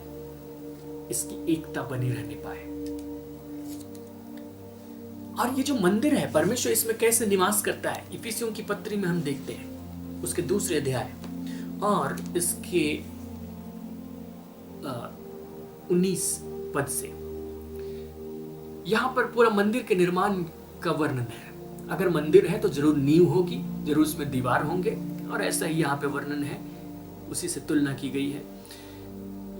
इसकी एकता बनी रहने पाए। और ये जो मंदिर है, परमेश्वर इसमें कैसे निवास करता है, इफिसियों की पत्री में हम देखते हैं, उसके दूसरे अध्याय और इसके 19 पद से यहां पर पूरा मंदिर के निर्माण का वर्णन है। अगर मंदिर है तो जरूर नींव होगी, जरूर उसमें दीवार होंगे, और ऐसा ही यहाँ पे वर्णन है, उसी से तुलना की गई है।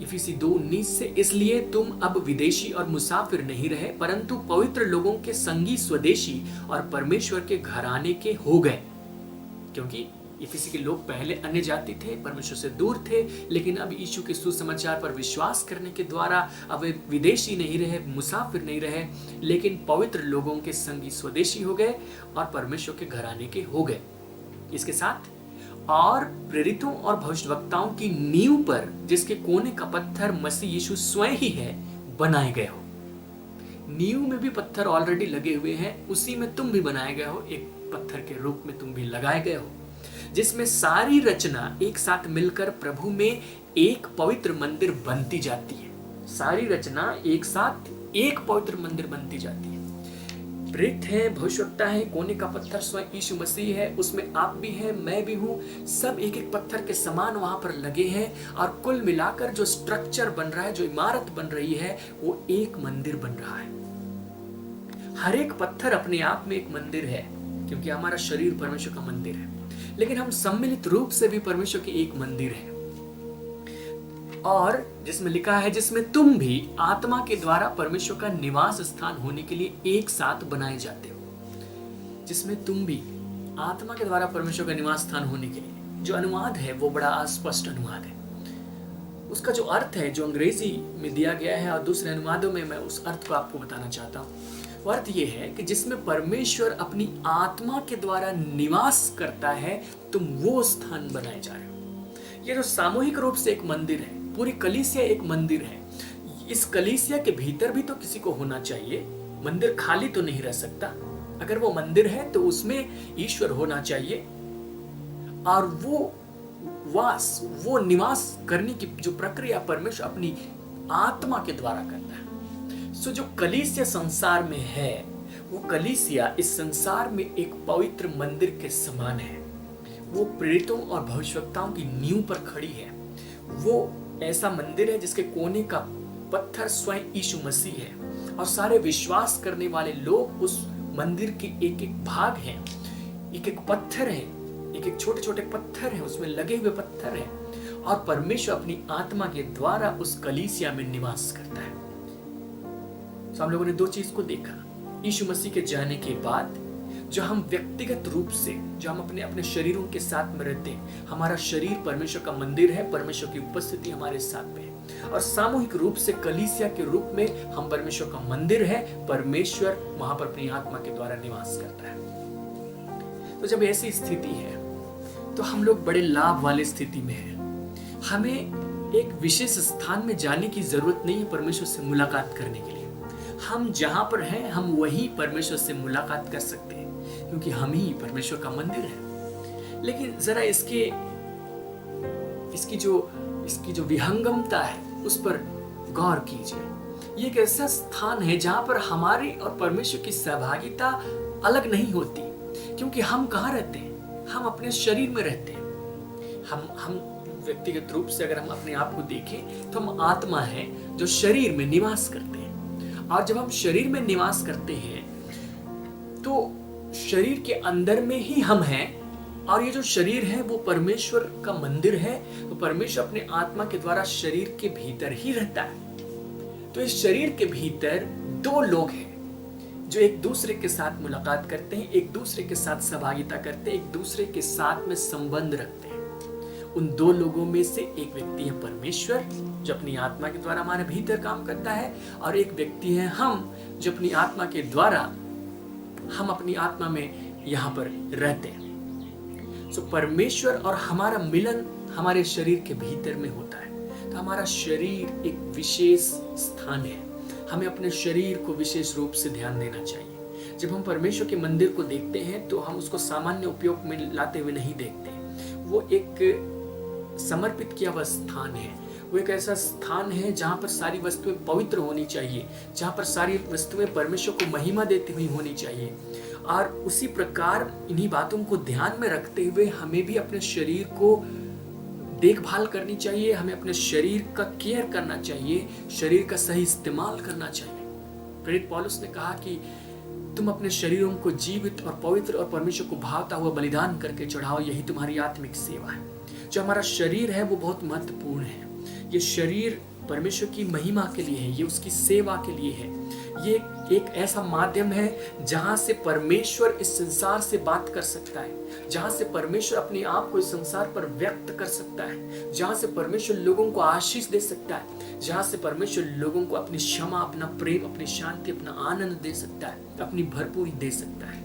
इफिसी 2:19 से, इसलिए तुम अब विदेशी और मुसाफिर नहीं रहे, परंतु पवित्र लोगों के संगी, स्वदेशी और परमेश्वर के घराने के हो गए। क्योंकि इफिसी के लोग पहले अन्य जाति थे, परमेश्वर से दूर थे, लेकिन अब यीशु के सुसमाचार पर विश्वास करने के द्वारा अब वे विदेशी नहीं रहे, मुसाफिर नहीं रहे, लेकिन पवित्र लोगों के संगी, स्वदेशी हो गए और परमेश्वर के घराने के हो गए। इसके साथ और प्रेरितों और भविष्यवक्ताओं की नींव पर, जिसके कोने का पत्थर मसीह यीशु स्वयं ही है, बनाए गए हो। नींव में भी पत्थर ऑलरेडी लगे हुए हैं, उसी में तुम भी बनाए गए हो, एक पत्थर के रूप में तुम भी लगाए गए हो, जिसमें सारी रचना एक साथ मिलकर प्रभु में एक पवित्र मंदिर बनती जाती है। सारी रचना एक साथ एक पवित्र मंदिर बनती जाती है। प्रेरित है, भविष्यवक्ता है, कोने का पत्थर स्वयं यीशु मसीह है, उसमें आप भी हैं, मैं भी हूं, सब एक एक पत्थर के समान वहां पर लगे हैं, और कुल मिलाकर जो स्ट्रक्चर बन रहा है, जो इमारत बन रही है, वो एक मंदिर बन रहा है। हर एक पत्थर अपने आप में एक मंदिर है, क्योंकि हमारा शरीर परमेश्वर का मंदिर है, लेकिन हम सम्मिलित रूप से भी परमेश्वर के एक मंदिर है। और जिसमें लिखा है, जिसमें तुम भी आत्मा के द्वारा परमेश्वर का निवास स्थान होने के लिए एक साथ बनाए जाते हो। जिसमें तुम भी आत्मा के द्वारा परमेश्वर का निवास स्थान होने के लिए, जो अनुवाद है वो बड़ा अस्पष्ट अनुवाद है। उसका जो अर्थ है, जो अंग्रेजी में दिया गया है और दूसरे अनुवादों में, मैं उस अर्थ को आपको बताना चाहता हूँ। वो अर्थ ये है कि जिसमें परमेश्वर अपनी आत्मा के द्वारा निवास करता है, तुम वो स्थान बनाए जा रहे हो। ये जो सामूहिक रूप से एक मंदिर है, पूरी कलीसिया एक मंदिर है। इस कलीसिया के भीतर भी तो किसी को होना चाहिए, मंदिर खाली तो नहीं रह सकता। अगर वो मंदिर है तो उसमें ईश्वर होना चाहिए, और वो निवास करने की जो प्रक्रिया परमेश्वर अपनी आत्मा के द्वारा करता है। सो जो कलीसिया संसार में है, वो कलीसिया इस संसार में एक पवित्र मंदिर के समान है। वो प्रेरितों और भविष्यवक्ताओं की नींव पर खड़ी है। वो ऐसा मंदिर है जिसके कोने का पत्थर स्वयं यीशु मसीह है, और सारे विश्वास करने वाले लोग उस मंदिर के एक एक भाग हैं, एक एक पत्थर है, एक एक छोटे छोटे पत्थर हैं, उसमें लगे हुए पत्थर हैं, और परमेश्वर अपनी आत्मा के द्वारा उस कलीसिया में निवास करता है। तो हम लोगों ने दो चीज को देखा। यीशु मसीह के जाने के बाद जो हम व्यक्तिगत रूप से, जो हम अपने अपने शरीरों के साथ में रहते हैं, हमारा शरीर परमेश्वर का मंदिर है, परमेश्वर की उपस्थिति हमारे साथ में है, और सामूहिक रूप से कलीसिया के रूप में हम परमेश्वर का मंदिर है, परमेश्वर वहां पर अपनी आत्मा के द्वारा निवास करता है। तो जब ऐसी स्थिति है तो हम लोग बड़े लाभ वाली स्थिति में हैं। हमें एक विशेष स्थान में जाने की जरूरत नहीं है परमेश्वर से मुलाकात करने के लिए। हम जहां पर हैं हम वही परमेश्वर से मुलाकात कर सकते हैं, क्योंकि हम ही परमेश्वर का मंदिर है। लेकिन जरा इसकी जो विहंगमता है उस पर गौर कीजिए। ये एक ऐसा स्थान है जहां पर हमारी और परमेश्वर की सहभागिता अलग नहीं होती, क्योंकि हम कहाँ रहते हैं? हम अपने शरीर में रहते हैं। हम व्यक्तिगत रूप से अगर हम अपने आप को देखें तो हम आत्मा है जो शरीर में निवास करते हैं। और जब हम शरीर में निवास करते हैं तो शरीर के अंदर में ही हम हैं, और ये जो शरीर है वो परमेश्वर का मंदिर है। तो परमेश्वर अपने आत्मा के द्वारा शरीर के भीतर ही रहता है। तो इस शरीर के भीतर दो लोग हैं जो एक दूसरे के साथ मुलाकात करते हैं, एक दूसरे के साथ सहभागिता करते हैं, एक दूसरे के साथ में संबंध रखते हैं। उन दो लोगों में से एक व्यक्ति है परमेश्वर जो अपनी आत्मा के द्वारा हमारे भीतर काम करता है, और एक व्यक्ति है हम जो अपनी आत्मा के द्वारा हम अपनी आत्मा में यहाँ पर रहते हैं। सो परमेश्वर और हमारा मिलन हमारे शरीर के भीतर में होता है। तो हमारा शरीर एक विशेष स्थान है, हमें अपने शरीर को विशेष रूप से ध्यान देना चाहिए। जब हम परमेश्वर के मंदिर को देखते हैं तो हम उसको सामान्य उपयोग में लाते हुए नहीं देखते। वो एक समर्पित किया हुआ स्थान है, वो एक ऐसा स्थान है जहाँ पर सारी वस्तुएं पवित्र होनी चाहिए, जहाँ पर सारी वस्तुएं परमेश्वर को महिमा देती हुई होनी चाहिए। और उसी प्रकार इन्हीं बातों को ध्यान में रखते हुए हमें भी अपने शरीर को देखभाल करनी चाहिए, हमें अपने शरीर का केयर करना चाहिए, शरीर का सही इस्तेमाल करना चाहिए। प्रेरित पौलुस ने कहा कि तुम अपने शरीरों को जीवित और पवित्र और परमेश्वर को भावता हुआ बलिदान करके चढ़ाओ, यही तुम्हारी आत्मिक सेवा है। जो हमारा शरीर है वो बहुत महत्वपूर्ण है। ये शरीर परमेश्वर की महिमा के लिए है, ये उसकी सेवा के लिए है। ये एक ऐसा माध्यम है जहां से परमेश्वर इस संसार से बात कर सकता है, जहां से परमेश्वर अपने आप को इस संसार पर व्यक्त कर सकता है, जहां से परमेश्वर लोगों को आशीष दे सकता है, जहां से परमेश्वर लोगों को अपनी क्षमा, अपना प्रेम, अपनी शांति, अपना आनंद दे सकता है, अपनी भरपूरी दे सकता है।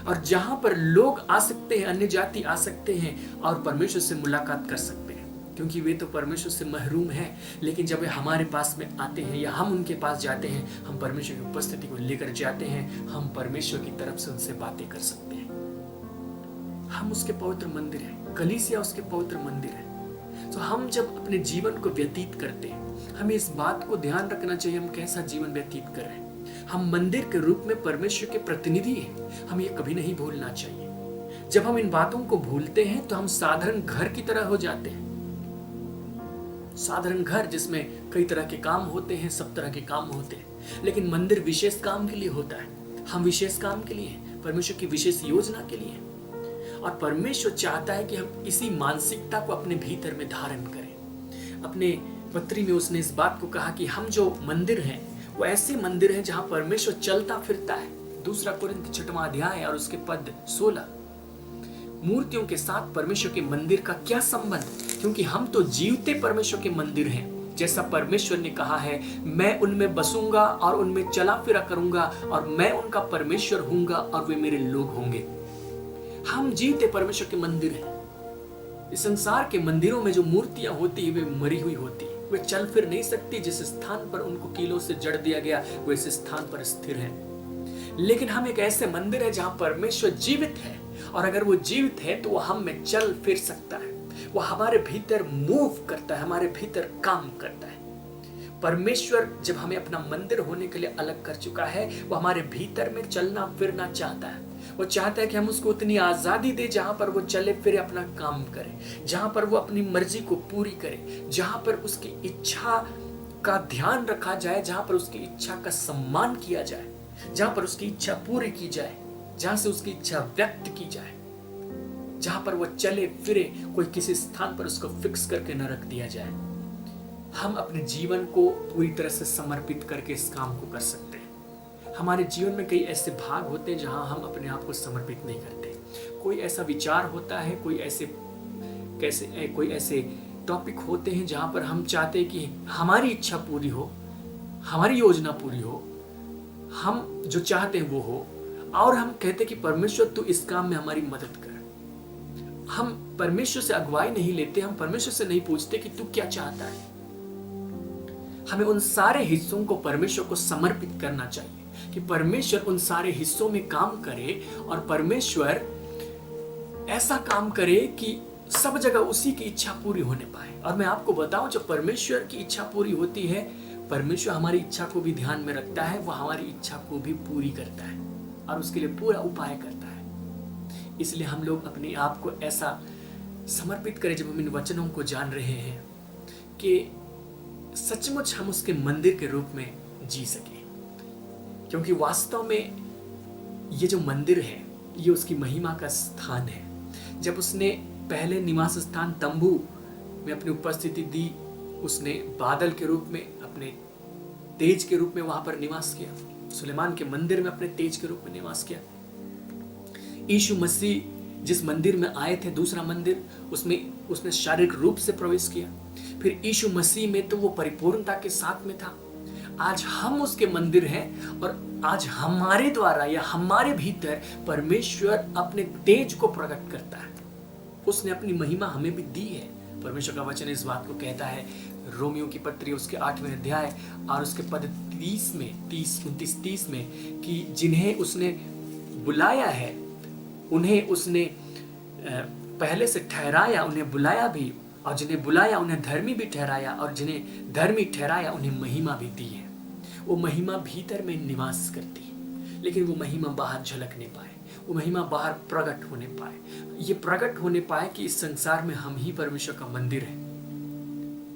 और जहां पर लोग आ सकते हैं, अन्य जाति आ सकते हैं और परमेश्वर से मुलाकात कर सकते हैं, क्योंकि वे तो परमेश्वर से महरूम हैं। लेकिन जब वे हमारे पास में आते हैं या हम उनके पास जाते हैं, हम परमेश्वर की उपस्थिति को लेकर जाते हैं, हम परमेश्वर की तरफ से उनसे बातें कर सकते हैं। हम उसके पवित्र मंदिर हैं, कलीसिया उसके पवित्र मंदिर है। तो हम जब अपने जीवन को व्यतीत करते हैं, हमें इस बात को ध्यान रखना चाहिए हम कैसा जीवन व्यतीत कर रहे हैं। हम मंदिर के रूप में परमेश्वर के प्रतिनिधि हैं, हम ये कभी नहीं भूलना चाहिए। जब हम इन बातों को भूलते हैं तो हम साधारण घर की तरह हो जाते हैं। साधारण घर जिसमें कई तरह के काम होते हैं, सब तरह के काम होते हैं, लेकिन मंदिर विशेष काम के लिए होता है। हम विशेष काम के लिए हैं, परमेश्वर की विशेष योजना के लिए। और परमेश्वर चाहता है कि हम इसी मानसिकता को अपने भीतर में धारण करें। अपने पत्री में उसने इस बात को कहा कि हम जो मंदिर हैं वो ऐसे मंदिर हैं जहां परमेश्वर चलता फिरता है। 2 कोरिन्थ 6वां अध्याय और उसके पद 16। मूर्तियों के साथ परमेश्वर के मंदिर का क्या संबंध? क्योंकि हम तो जीवते परमेश्वर के मंदिर हैं। जैसा परमेश्वर ने कहा है, मैं उनमें बसूंगा और उनमें चला फिरा करूंगा और मैं उनका परमेश्वर हूंगा और वे मेरे लोग होंगे। हम जीवते परमेश्वर के मंदिर हैं। इस संसार के मंदिरों में जो मूर्तियां होती है वे मरी हुई होती है, वे चल फिर नहीं सकती। जिस स्थान पर उनको कीलों से जड़ दिया गया वो इस स्थान पर स्थिर है। लेकिन हम एक ऐसे मंदिर है जहां परमेश्वर जीवित है, और अगर वो जीवित है तो वो हम में चल फिर सकता है, वो हमारे भीतर मूव करता है, हमारे भीतर काम करता है। परमेश्वर जब हमें अपना मंदिर होने के लिए अलग कर चुका है, वो हमारे भीतर में चलना फिरना चाहता है। वो चाहता है कि हम उसको उतनी आजादी दे जहां पर वो चले फिरे, अपना काम करे, जहां पर वो अपनी मर्जी को पूरी करे, जहां पर उसकी इच्छा का ध्यान रखा जाए, जहां पर उसकी इच्छा का सम्मान किया जाए, जहां पर उसकी इच्छा पूरी की जाए, जहां से उसकी इच्छा व्यक्त की जाए, जहां पर वो चले फिरे, कोई किसी स्थान पर उसको फिक्स करके न रख दिया जाए। हम अपने जीवन को पूरी तरह से समर्पित करके इस काम को कर सकते हैं। हमारे जीवन में कई ऐसे भाग होते हैं जहां हम अपने आप को समर्पित नहीं करते। कोई ऐसा विचार होता है, कोई ऐसे टॉपिक होते हैं जहां पर हम चाहते हैं कि हमारी इच्छा पूरी हो, हमारी योजना पूरी हो, हम जो चाहते हैं वो हो, और हम कहते हैं कि परमेश्वर तू इस काम में हमारी मदद कर। हम परमेश्वर से अगुवाई नहीं लेते, हम परमेश्वर से नहीं पूछते कि तू क्या चाहता है। हमें उन सारे हिस्सों को परमेश्वर को समर्पित करना चाहिए कि परमेश्वर उन सारे हिस्सों में काम करे और परमेश्वर ऐसा काम करे कि सब जगह उसी की इच्छा पूरी होने पाए। और मैं आपको बताऊं, जब परमेश्वर की इच्छा पूरी होती है, परमेश्वर हमारी इच्छा को भी ध्यान में रखता है, वह हमारी इच्छा को भी पूरी करता है और उसके लिए पूरा उपाय करता है। इसलिए हम लोग अपने आप को ऐसा समर्पित करें जब हम इन वचनों को जान रहे हैं कि सचमुच हम उसके मंदिर के रूप में जी सके। क्योंकि वास्तव में ये जो मंदिर है ये उसकी महिमा का स्थान है। जब उसने पहले निवास स्थान तंबू में अपनी उपस्थिति दी, उसने बादल के रूप में, अपने तेज के रूप में वहां पर निवास किया। सुलेमान के मंदिर में अपने तेज के रूप में निवास किया। यीशु मसीह जिस मंदिर में आए थे, दूसरा मंदिर, उसमें उसने शारीरिक रूप से प्रवेश किया। फिर यीशु मसीह में तो वो परिपूर्णता के साथ में था। आज हम उसके मंदिर हैं और आज हमारे द्वारा या हमारे भीतर परमेश्वर अपने तेज को प्रकट करता है। उसने अपनी महिमा हमें भी दी है। परमेश्वर का वचन इस बात को कहता है, रोमियो की पत्री उसके 8वें अध्याय और उसके पद 30 में 29-30 में, कि जिन्हें उसने बुलाया है उन्हें उसने पहले से ठहराया, उन्हें बुलाया भी, और जिन्हें बुलाया उन्हें धर्मी भी ठहराया, और जिन्हें धर्मी ठहराया उन्हें महिमा भी दी है। वो महिमा भीतर में निवास करती है, लेकिन वो महिमा बाहर झलक नहीं पाए, वो महिमा बाहर प्रकट होने पाए। ये प्रकट होने पाए कि इस संसार में हम ही परमेश्वर का मंदिर है।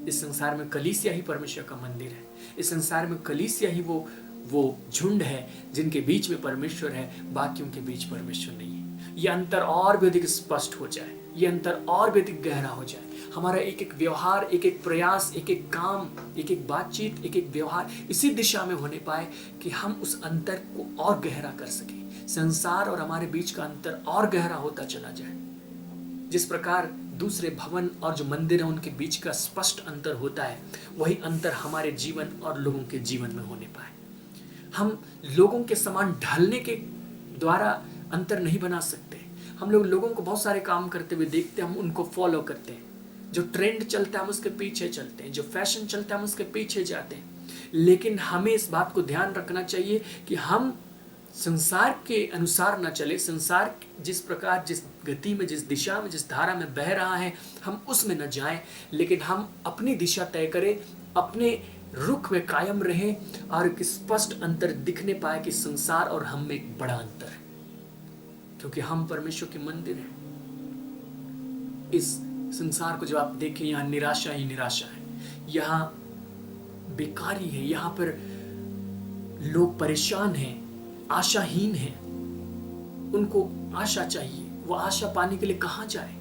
इस संसार में कलीसिया ही परमेश्वर का मंदिर है। इस संसार में कलीसिया ही वो झुंड है जिनके बीच में परमेश्वर है, बाकियों के बीच परमेश्वर नहीं है। ये अंतर और भी अधिक स्पष्ट हो जाए, ये अंतर और भी अधिक गहरा हो जाए। हमारा एक एक व्यवहार, एक एक प्रयास, एक एक काम, एक एक बातचीत, एक एक व्यवहार इसी दिशा में होने पाए कि हम उस अंतर को और गहरा कर सकें। संसार और हमारे बीच का अंतर और गहरा होता चला जाए। जिस प्रकार दूसरे भवन और जो मंदिर है उनके बीच का स्पष्ट अंतर होता है, वही अंतर हमारे जीवन और लोगों के जीवन में होने पाए। हम लोगों के समान ढलने के द्वारा अंतर नहीं बना सकते। हम लोगों को बहुत सारे काम करते हुए देखते हैं, हम उनको फॉलो करते हैं। जो ट्रेंड चलता है हम उसके पीछे चलते हैं, जो फैशन चलता है हम उसके पीछे जाते हैं। लेकिन हमें इस बात को ध्यान रखना चाहिए कि हम संसार के अनुसार न चले। संसार जिस प्रकार, जिस गति में, जिस दिशा में, जिस धारा में बह रहा है, हम उसमें न जाएं, लेकिन हम अपनी दिशा तय करें, अपने रुख में कायम रहें और एक स्पष्ट अंतर दिखने पाए कि संसार और हम में एक बड़ा अंतर है, क्योंकि हम परमेश्वर के मंदिर हैं। इस संसार को जब आप देखें, यहाँ निराशा ही निराशा है, यहाँ बेकारी है, यहाँ पर लोग परेशान हैं, आशाहीन हैं। उनको आशा चाहिए, वो आशा पाने के लिए कहाँ जाए?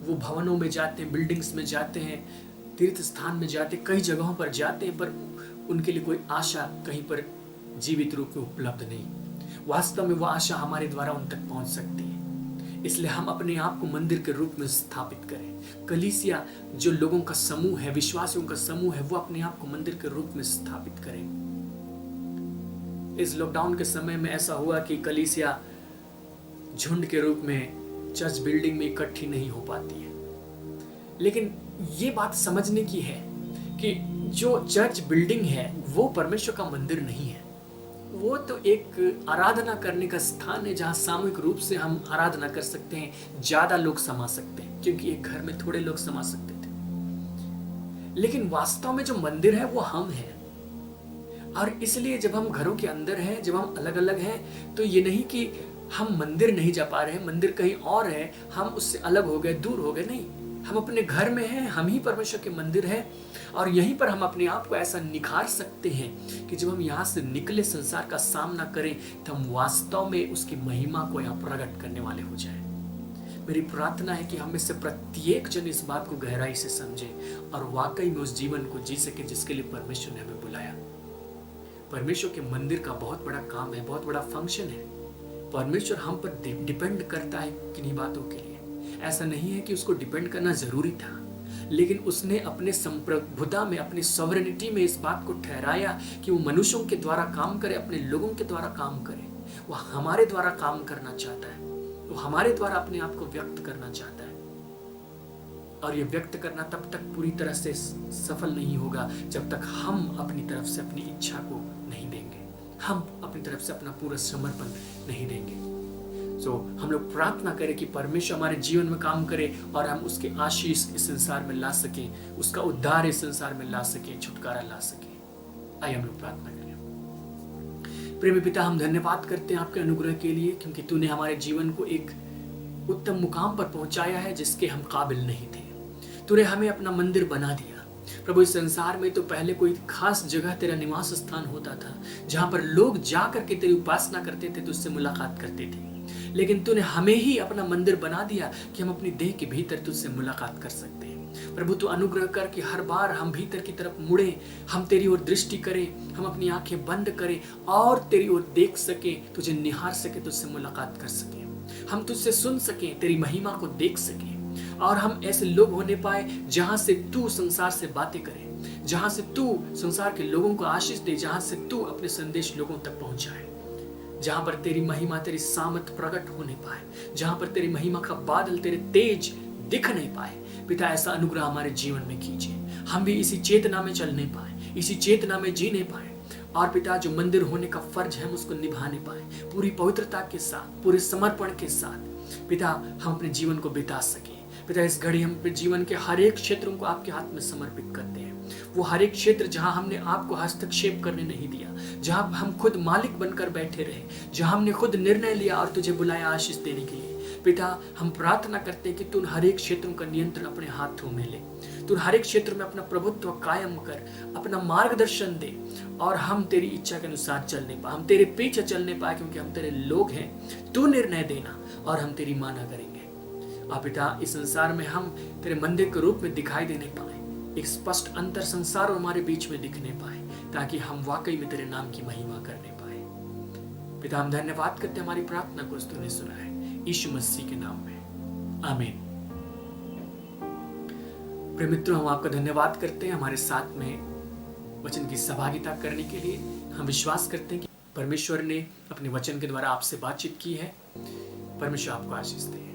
वो भवनों में जाते हैं, बिल्डिंग्स में जाते हैं, तीर्थ स्थान में जाते हैं, कई जगहों पर जाते हैं, पर उनके लिए कोई आशा कहीं पर जीवित रूप में उपलब्ध नहीं। वास्तव में वो आशा हमारे द्वारा उन तक पहुंच सकती है। इसलिए हम अपने आप को मंदिर के रूप में स्थापित करें। कलीसिया जो लोगों का समूह है, विश्वासियों का समूह है, वो अपने आप को मंदिर के रूप में स्थापित करें। इस लॉकडाउन के समय में ऐसा हुआ कि कलीसिया झुंड के रूप में चर्च बिल्डिंग में इकट्ठी नहीं हो पाती है। लेकिन ये बात समझने की है कि जो चर्च बिल्डिंग है वो परमेश्वर का मंदिर नहीं है। वो तो एक आराधना करने का स्थान है जहाँ सामूहिक रूप से हम आराधना कर सकते हैं, ज्यादा लोग समा सकते हैं, क्योंकि एक घर में थोड़े लोग समा सकते थे। लेकिन वास्तव में जो मंदिर है वो हम हैं। और इसलिए जब हम घरों के अंदर हैं, जब हम अलग अलग हैं, तो ये नहीं कि हम मंदिर नहीं जा पा रहे हैं, मंदिर कहीं और है, हम उससे अलग हो गए, दूर हो गए, नहीं। हम अपने घर में हैं, हम ही परमेश्वर के मंदिर हैं, और यहीं पर हम अपने आप को ऐसा निखार सकते हैं कि जब हम यहाँ से निकले, संसार का सामना करें, तो हम वास्तव में उसकी महिमा को यहाँ प्रकट करने वाले हो जाएं। मेरी प्रार्थना है कि हम में से प्रत्येक जन इस बात को गहराई से समझे और वाकई में उस जीवन को जी सके जिसके लिए परमेश्वर ने हमें बुलाया। परमेश्वर के मंदिर का बहुत बड़ा काम है, बहुत बड़ा फंक्शन है। परमेश्वर हम पर डिपेंड करता है किन्हीं बातों के लिए। ऐसा नहीं है कि उसको डिपेंड करना जरूरी था, लेकिन उसने अपने संप्रभुता में, अपनी सॉवरेनिटी में इस बात को ठहराया कि वो मनुष्यों के द्वारा काम करे, अपने लोगों के द्वारा काम करे। वो हमारे द्वारा काम करना चाहता है, वो हमारे द्वारा अपने आप को व्यक्त करना चाहता है। और ये व्यक्त करना तब तक पूरी तरह से सफल नहीं होगा जब तक हम अपनी तरफ से अपनी इच्छा को नहीं देंगे, हम अपनी तरफ से अपना पूरा समर्पण नहीं देंगे। हम लोग प्रार्थना करें कि परमेश्वर हमारे जीवन में काम करे और हम उसके आशीष इस संसार में ला सके, उसका उद्धार इस संसार में ला सके, छुटकारा ला सके। आइए हम लोग प्रार्थना करें। प्रेमी पिता, हम धन्यवाद करते हैं आपके अनुग्रह के लिए, क्योंकि तूने हमारे जीवन को एक उत्तम मुकाम पर पहुंचाया है जिसके हम काबिल नहीं थे। तूने हमें अपना मंदिर बना दिया प्रभु। इस संसार में तो पहले कोई खास जगह तेरा निवास स्थान होता था जहां पर लोग जाकर के तेरी उपासना करते थे, तुझसे मुलाकात करते थे, लेकिन तूने हमें ही अपना मंदिर बना दिया कि हम अपनी देह के भीतर तुझसे मुलाकात कर सकते हैं। प्रभु तू अनुग्रह कर कि हर बार हम भीतर की तरफ मुड़े, हम तेरी ओर दृष्टि करें, हम अपनी आंखें बंद करें और तेरी ओर देख सके, तुझे निहार सके, तुझसे मुलाकात कर सके, हम तुझसे सुन सके, तेरी महिमा को देख सके और हम ऐसे लोग होने पाए जहां से तू संसार से बातें करे, जहां से तू संसार के लोगों को आशीष दे, जहां से तू अपने संदेश लोगों तक पहुंचाए, जहां पर तेरी महिमा, तेरी सामर्थ प्रकट होने पाए, जहां पर तेरी महिमा का बादल, तेरे तेज दिख नहीं पाए। पिता, ऐसा अनुग्रह हमारे जीवन में कीजिए, हम भी इसी चेतना में चलने पाए, इसी चेतना में जीने पाए और पिता जो मंदिर होने का फर्ज है हम उसको निभाने पाए, पूरी पवित्रता के साथ, पूरे समर्पण के साथ। पिता, हम अपने जीवन को बिता सके। पिता, इस घड़ी हम अपने जीवन के हर एक क्षेत्रों को आपके हाथ में समर्पित करते हैं। वो हर एक क्षेत्र जहां हमने आपको हस्तक्षेप करने नहीं दिया, जहां हम खुद मालिक बनकर बैठे रहे, जहां हमने खुद निर्णय लिया और तुझे बुलाया आशीष देने के लिए। पिता, हम प्रार्थना करते हैं कि तू हर एक क्षेत्रों का नियंत्रण अपने हाथों में ले, तू हर एक क्षेत्र में अपना प्रभुत्व कायम कर, अपना मार्गदर्शन दे और हम तेरी इच्छा के अनुसार चलने पाए, हम तेरे पीछे चलने पाए, क्योंकि हम तेरे लोग हैं। तू निर्णय देना और हम तेरी माना करेंगे। और पिता, इस संसार में हम तेरे मंदिर के रूप में दिखाई देने पाए, एक स्पष्ट अंतर संसार हमारे बीच में दिखने पाए, ताकि हम वाकई में तेरे नाम की महिमा करने पाए। पिता, हम धन्यवाद करते हमारी प्रार्थना को तूने सुना है, यीशु मसीह के नाम में, आमीन। प्रिय मित्रों, हम आपका धन्यवाद करते हैं हमारे साथ में वचन की सहभागिता करने के लिए। हम विश्वास करते हैं कि परमेश्वर ने अपने वचन के द्वारा आपसे बातचीत की है। परमेश्वर आपको आशीष दे।